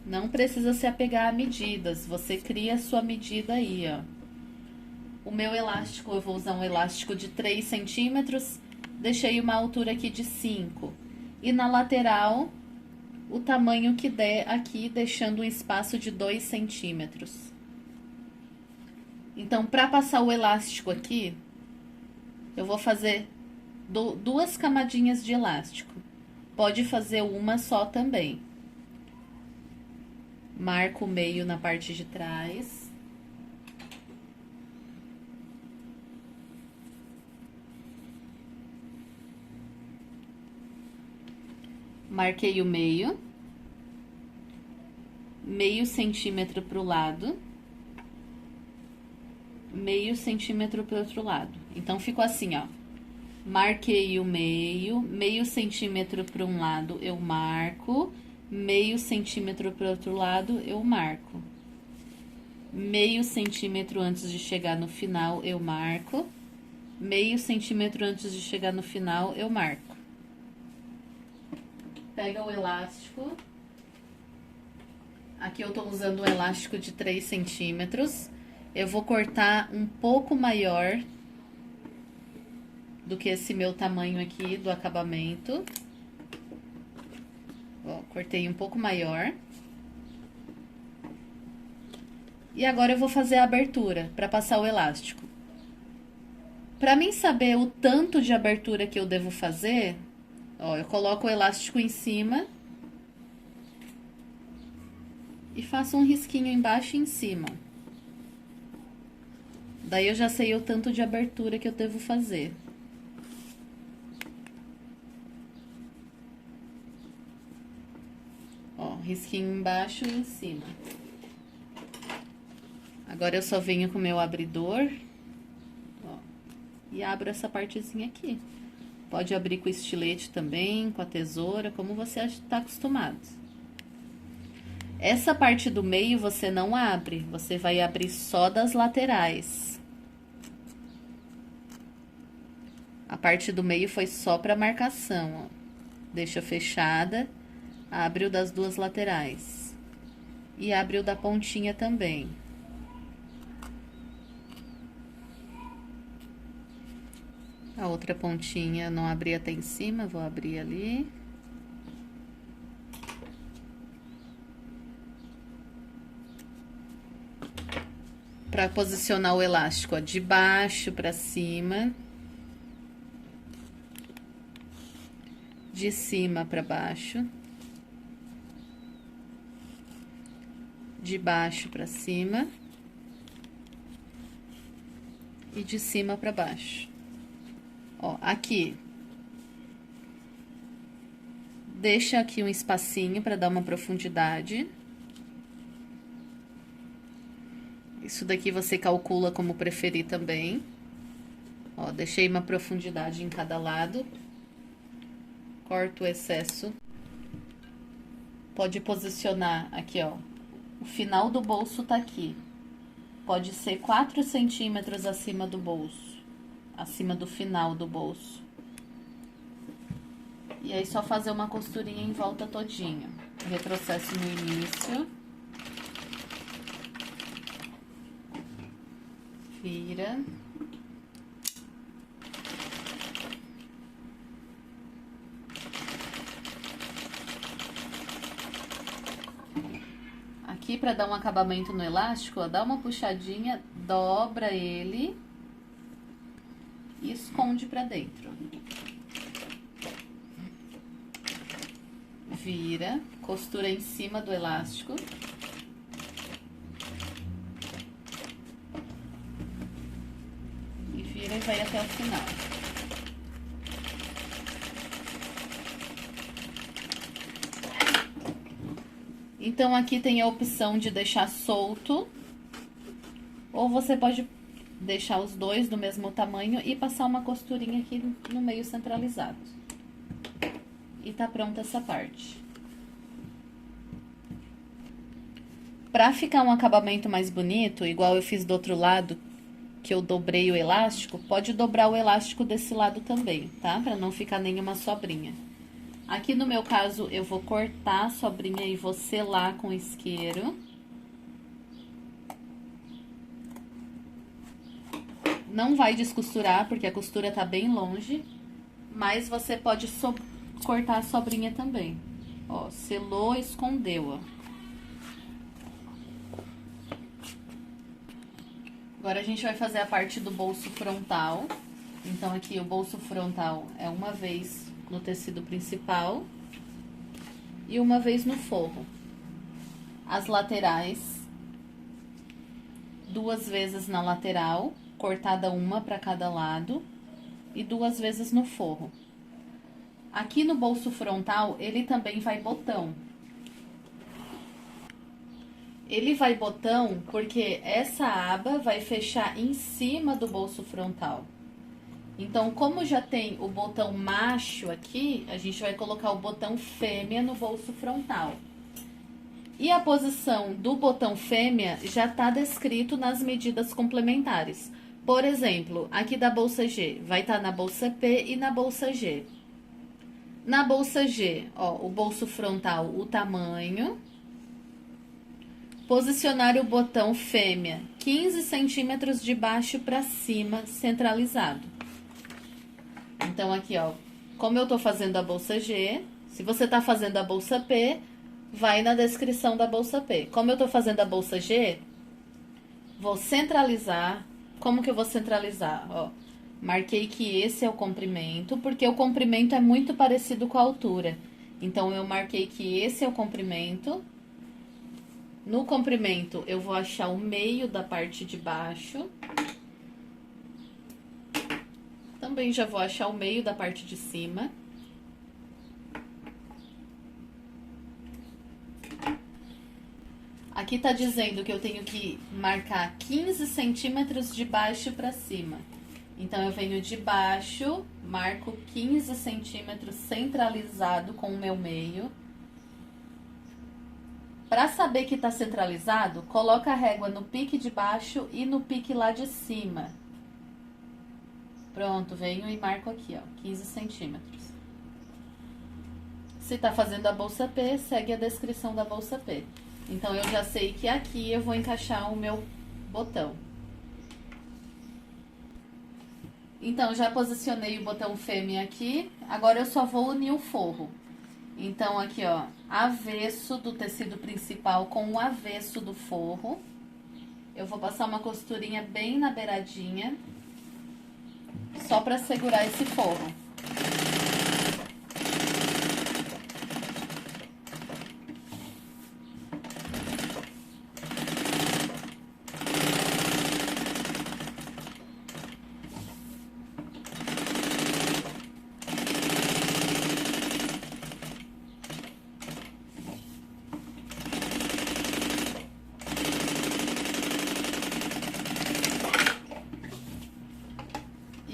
A: Não precisa se apegar a medidas. Você cria a sua medida aí, ó. O meu elástico, eu vou usar um elástico de 3 centímetros. Deixei uma altura aqui de 5. E na lateral, o tamanho que der aqui, deixando um espaço de 2 centímetros. Então, para passar o elástico aqui, eu vou fazer 2 camadinhas de elástico. Pode fazer uma só também. Marco o meio na parte de trás. Marquei o meio. Meio centímetro pro lado. Meio centímetro pro outro lado. Então, ficou assim, ó. Marquei o meio centímetro para um lado eu marco, meio centímetro para o outro lado eu marco. Meio centímetro antes de chegar no final eu marco, meio centímetro antes de chegar no final eu marco. Pega o elástico. Aqui eu tô usando um elástico de 3 centímetros. Eu vou cortar um pouco maior do que esse meu tamanho aqui do acabamento. Ó, cortei um pouco maior. E agora eu vou fazer a abertura para passar o elástico. Para mim saber o tanto de abertura que eu devo fazer, ó, eu coloco o elástico em cima e faço um risquinho embaixo e em cima. Daí eu já sei o tanto de abertura que eu devo fazer. Ó, risquinho embaixo e em cima. Agora eu só venho com o meu abridor, ó, e abro essa partezinha aqui. Pode abrir com estilete também, com a tesoura, como você está acostumado. Essa parte do meio você não abre, você vai abrir só das laterais. A parte do meio foi só para marcação, ó. Deixa fechada, abre o das 2 laterais. E abre o da pontinha também. A outra pontinha não abri até em cima, vou abrir ali. Para posicionar o elástico, ó, de baixo para cima. De cima para baixo. De baixo para cima. E de cima para baixo. Ó, aqui. Deixa aqui um espacinho para dar uma profundidade. Isso daqui você calcula como preferir também. Ó, deixei uma profundidade em cada lado. Corto o excesso. Pode posicionar aqui, ó. O final do bolso tá aqui. Pode ser 4 centímetros acima do bolso. Acima do final do bolso. E aí, só fazer uma costurinha em volta todinha. Retrocesso no início. Vira. Aqui, para dar um acabamento no elástico, ó, dá uma puxadinha, dobra ele e esconde pra dentro. Vira, costura em cima do elástico. E vira e vai até o final. Então, aqui tem a opção de deixar solto, ou você pode deixar os dois do mesmo tamanho e passar uma costurinha aqui no meio centralizado. E tá pronta essa parte. Pra ficar um acabamento mais bonito, igual eu fiz do outro lado, que eu dobrei o elástico, pode dobrar o elástico desse lado também, tá? Pra não ficar nenhuma sobrinha. Aqui no meu caso, eu vou cortar a sobrinha e vou selar com isqueiro. Não vai descosturar, porque a costura tá bem longe, mas você pode cortar a sobrinha também. Ó, selou, escondeu, ó. Agora, a gente vai fazer a parte do bolso frontal. Então, aqui, o bolso frontal é uma vez no tecido principal e uma vez no forro. As laterais, 2 vezes na lateral, cortada uma para cada lado, e 2 vezes no forro. Aqui no bolso frontal, ele também vai botão. Ele vai botão porque essa aba vai fechar em cima do bolso frontal. Então, como já tem o botão macho aqui, a gente vai colocar o botão fêmea no bolso frontal. E a posição do botão fêmea já tá descrito nas medidas complementares. Por exemplo, aqui da bolsa G, vai estar na bolsa P e na bolsa G. Na bolsa G, ó, o bolso frontal, o tamanho. Posicionar o botão fêmea 15 centímetros de baixo para cima, centralizado. Então, aqui, ó, como eu tô fazendo a bolsa G, se você tá fazendo a bolsa P, vai na descrição da bolsa P. Como eu tô fazendo a bolsa G, vou centralizar. Como que eu vou centralizar? Ó, marquei que esse é o comprimento, porque o comprimento é muito parecido com a altura. Então, eu marquei que esse é o comprimento. No comprimento, eu vou achar o meio da parte de baixo. Também já vou achar o meio da parte de cima. Aqui tá dizendo que eu tenho que marcar 15 centímetros de baixo para cima. Então, eu venho de baixo, marco 15 centímetros centralizado com o meu meio. Para saber que tá centralizado, coloca a régua no pique de baixo e no pique lá de cima. Pronto, venho e marco aqui, ó, 15 centímetros. Se tá fazendo a bolsa P, segue a descrição da bolsa P. Então, eu já sei que aqui eu vou encaixar o meu botão. Então, já posicionei o botão fêmea aqui, agora eu só vou unir o forro. Então, aqui, ó, avesso do tecido principal com o avesso do forro. Eu vou passar uma costurinha bem na beiradinha, só pra segurar esse forro.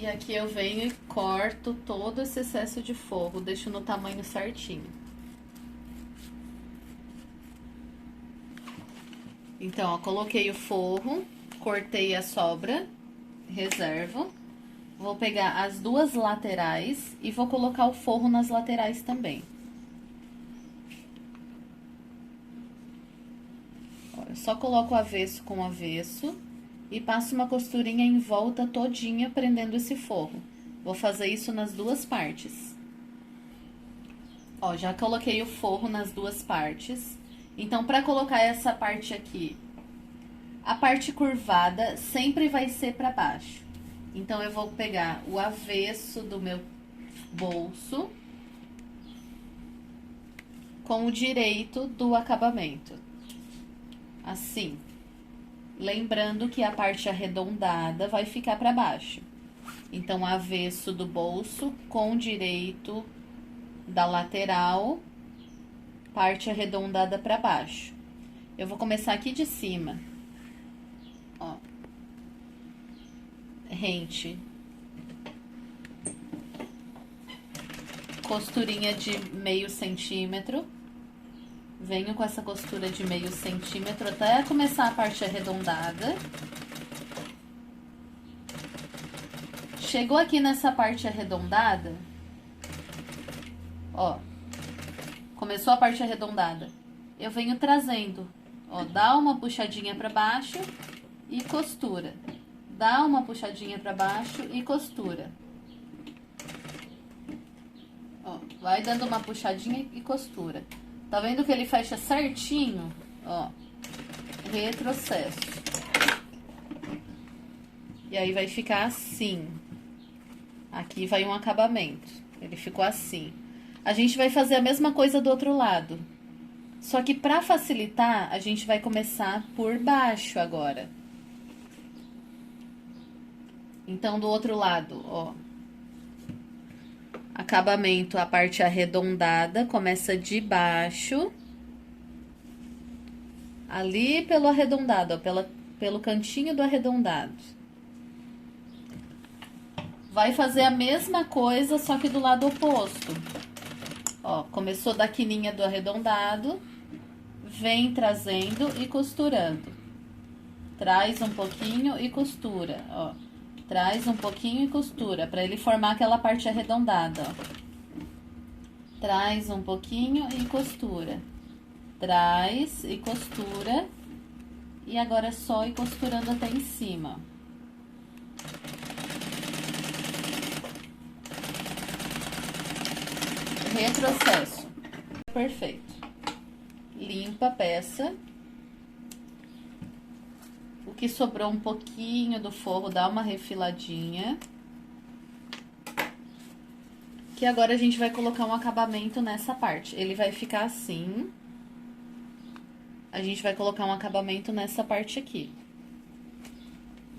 A: E aqui eu venho e corto todo esse excesso de forro, deixo no tamanho certinho. Então, ó, coloquei o forro, cortei a sobra, reservo. Vou pegar as duas laterais e vou colocar o forro nas laterais também. Ó, eu só coloco o avesso com o avesso e passo uma costurinha em volta todinha, prendendo esse forro. Vou fazer isso nas duas partes. Ó, já coloquei o forro nas duas partes. Então, pra colocar essa parte aqui, a parte curvada sempre vai ser pra baixo. Então, eu vou pegar o avesso do meu bolso com o direito do acabamento. Assim. Lembrando que a parte arredondada vai ficar pra baixo. Então, avesso do bolso com o direito da lateral, parte arredondada pra baixo. Eu vou começar aqui de cima. Ó. Rente. Costurinha de meio centímetro. Venho com essa costura de meio centímetro até começar a parte arredondada. Chegou aqui nessa parte arredondada, ó, começou a parte arredondada. Eu venho trazendo, ó, dá uma puxadinha pra baixo e costura. Dá uma puxadinha pra baixo e costura. Ó, vai dando uma puxadinha e costura. Tá vendo que ele fecha certinho? Ó, retrocesso. E aí vai ficar assim. Aqui vai um acabamento. Ele ficou assim. A gente vai fazer a mesma coisa do outro lado. Só que pra facilitar, a gente vai começar por baixo agora. Então, do outro lado, ó. Acabamento, a parte arredondada, começa de baixo. Ali pelo arredondado, ó, pelo cantinho do arredondado. Vai fazer a mesma coisa, só que do lado oposto. Ó, começou da quininha do arredondado, vem trazendo e costurando. Traz um pouquinho e costura, ó. Traz um pouquinho e costura, pra ele formar aquela parte arredondada, ó. Traz um pouquinho e costura. Traz e costura. E agora é só ir costurando até em cima, ó. Retrocesso. Perfeito. Limpa a peça. O que sobrou um pouquinho do forro, dá uma refiladinha. Que agora a gente vai colocar um acabamento nessa parte. Ele vai ficar assim. A gente vai colocar um acabamento nessa parte aqui.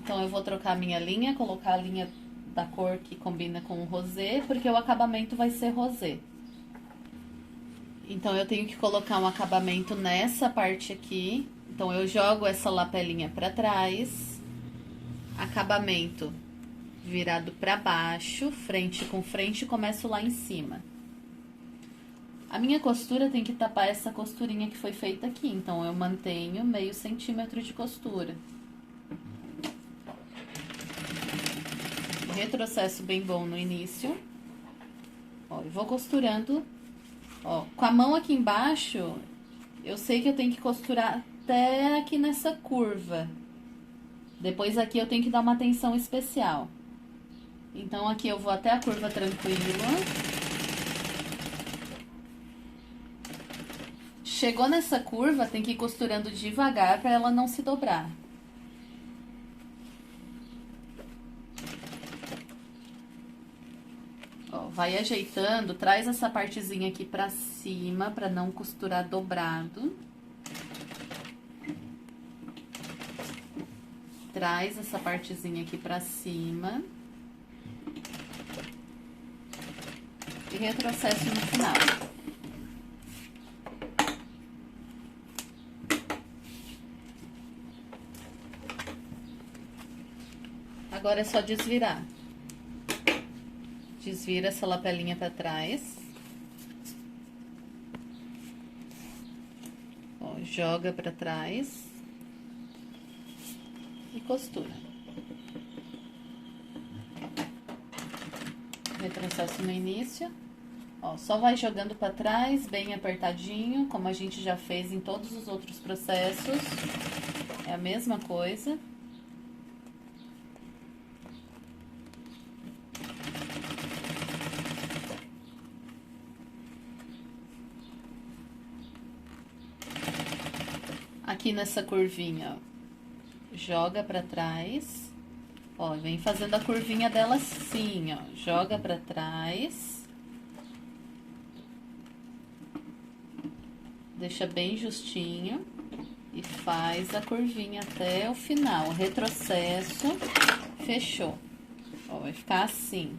A: Então, eu vou trocar a minha linha, colocar a linha da cor que combina com o rosé, porque o acabamento vai ser rosé. Então, eu tenho que colocar um acabamento nessa parte aqui. Então, eu jogo essa lapelinha pra trás. Acabamento virado pra baixo, frente com frente, e começo lá em cima. A minha costura tem que tapar essa costurinha que foi feita aqui. Então, eu mantenho meio centímetro de costura. Retrocesso bem bom no início. Ó, e vou costurando. Ó, com a mão aqui embaixo, eu sei que eu tenho que costurar até aqui nessa curva. Depois aqui eu tenho que dar uma atenção especial. Então, aqui eu vou até a curva tranquila. Chegou nessa curva, tem que ir costurando devagar para ela não se dobrar. Ó, vai ajeitando, traz essa partezinha aqui pra cima, pra não costurar dobrado. Traz essa partezinha aqui pra cima. E retrocesso no final. Agora é só desvirar. Desvira essa lapelinha pra trás. Ó, joga pra trás. E costura. Retrocesso no início. Ó, só vai jogando pra trás, bem apertadinho, como a gente já fez em todos os outros processos. É a mesma coisa. Aqui nessa curvinha, ó, joga pra trás. Ó, vem fazendo a curvinha dela assim, ó. Joga pra trás. Deixa bem justinho e faz a curvinha até o final. Retrocesso, fechou. Ó, vai ficar assim.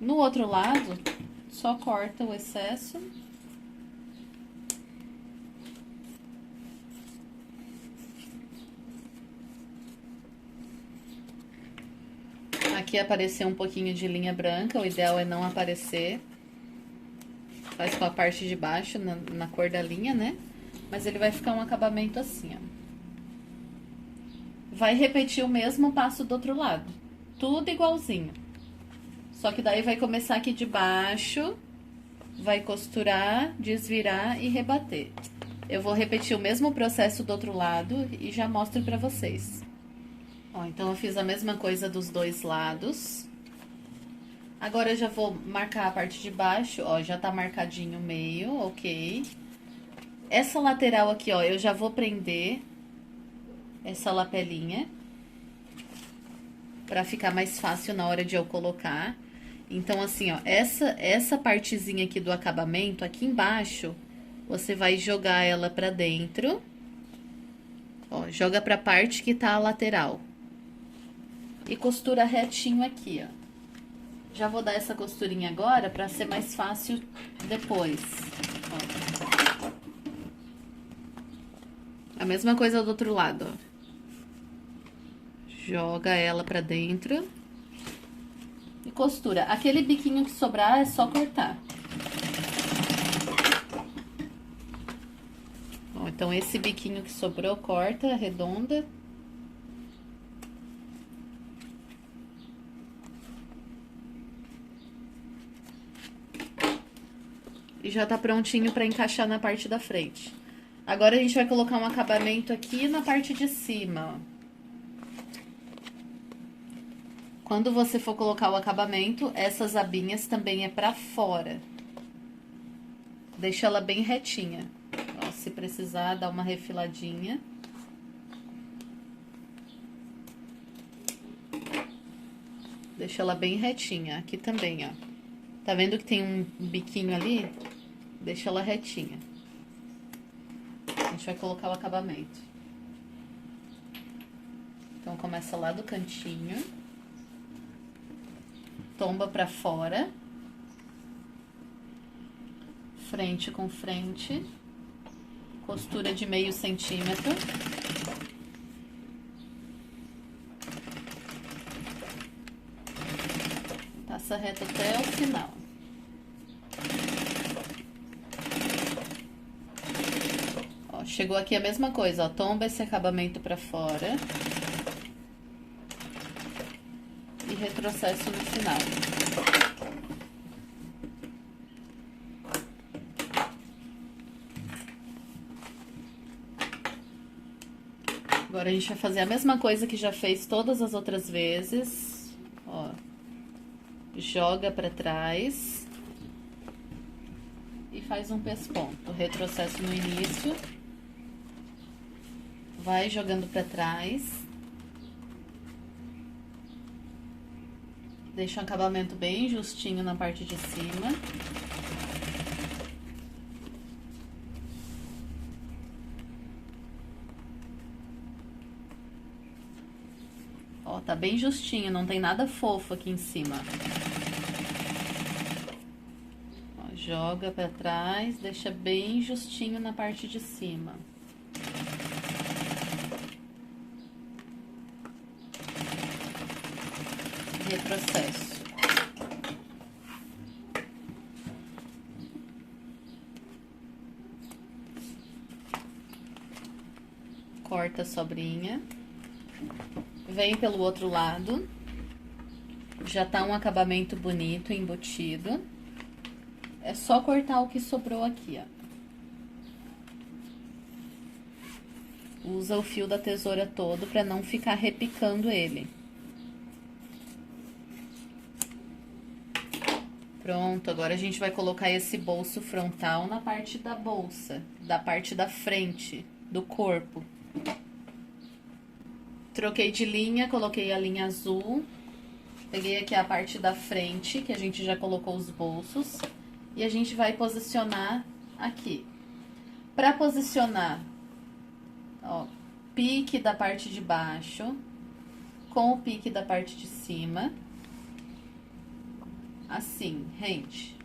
A: No outro lado, só corta o excesso. Aqui apareceu um pouquinho de linha branca, o ideal é não aparecer. Faz com a parte de baixo, na cor da linha, né? Mas ele vai ficar um acabamento assim, ó. Vai repetir o mesmo passo do outro lado. Tudo igualzinho. Só que daí vai começar aqui de baixo, vai costurar, desvirar e rebater. Eu vou repetir o mesmo processo do outro lado e já mostro pra vocês. Ó, então eu fiz a mesma coisa dos dois lados. Agora eu já vou marcar a parte de baixo, ó, já tá marcadinho o meio, ok. Essa lateral aqui, ó, eu já vou prender essa lapelinha pra ficar mais fácil na hora de eu colocar. Então, assim, ó, essa partezinha aqui do acabamento, aqui embaixo, você vai jogar ela pra dentro. Ó, joga pra parte que tá a lateral. E costura retinho aqui, ó. Já vou dar essa costurinha agora pra ser mais fácil depois. Ó. A mesma coisa do outro lado, ó. Joga ela pra dentro. E costura. Aquele biquinho que sobrar é só cortar. Ó, então, esse biquinho que sobrou, corta, arredonda. E já tá prontinho pra encaixar na parte da frente. Agora a gente vai colocar um acabamento aqui na parte de cima, ó. Quando você for colocar o acabamento, essas abinhas também é pra fora. Deixa ela bem retinha. Ó, se precisar, dá uma refiladinha. Deixa ela bem retinha. Aqui também, ó. Tá vendo que tem um biquinho ali? Deixa ela retinha. A gente vai colocar o acabamento. Então, começa lá do cantinho. Tomba pra fora. Frente com frente. Costura de meio centímetro. Passa reto até o final. Ó, chegou aqui a mesma coisa, ó. Tomba esse acabamento pra fora. E retrocesso no final. Agora a gente vai fazer a mesma coisa que já fez todas as outras vezes. Ó. Joga pra trás. E faz um pesponto. Retrocesso no início. Vai jogando pra trás. Deixa um acabamento bem justinho na parte de cima. Ó, tá bem justinho, não tem nada fofo aqui em cima. Ó, joga pra trás, deixa bem justinho na parte de cima. retrocesso. Corta a sobrinha. Vem pelo outro lado. Já tá um acabamento bonito, embutido. É só cortar o que sobrou aqui, ó. Usa o fio da tesoura todo pra não ficar repicando ele. Pronto, agora a gente vai colocar esse bolso frontal na parte da bolsa, da parte da frente do corpo. Troquei de linha, coloquei a linha azul. Peguei aqui a parte da frente, que a gente já colocou os bolsos. E a gente vai posicionar aqui. Pra posicionar, ó, pique da parte de baixo com o pique da parte de cima. Assim, rente.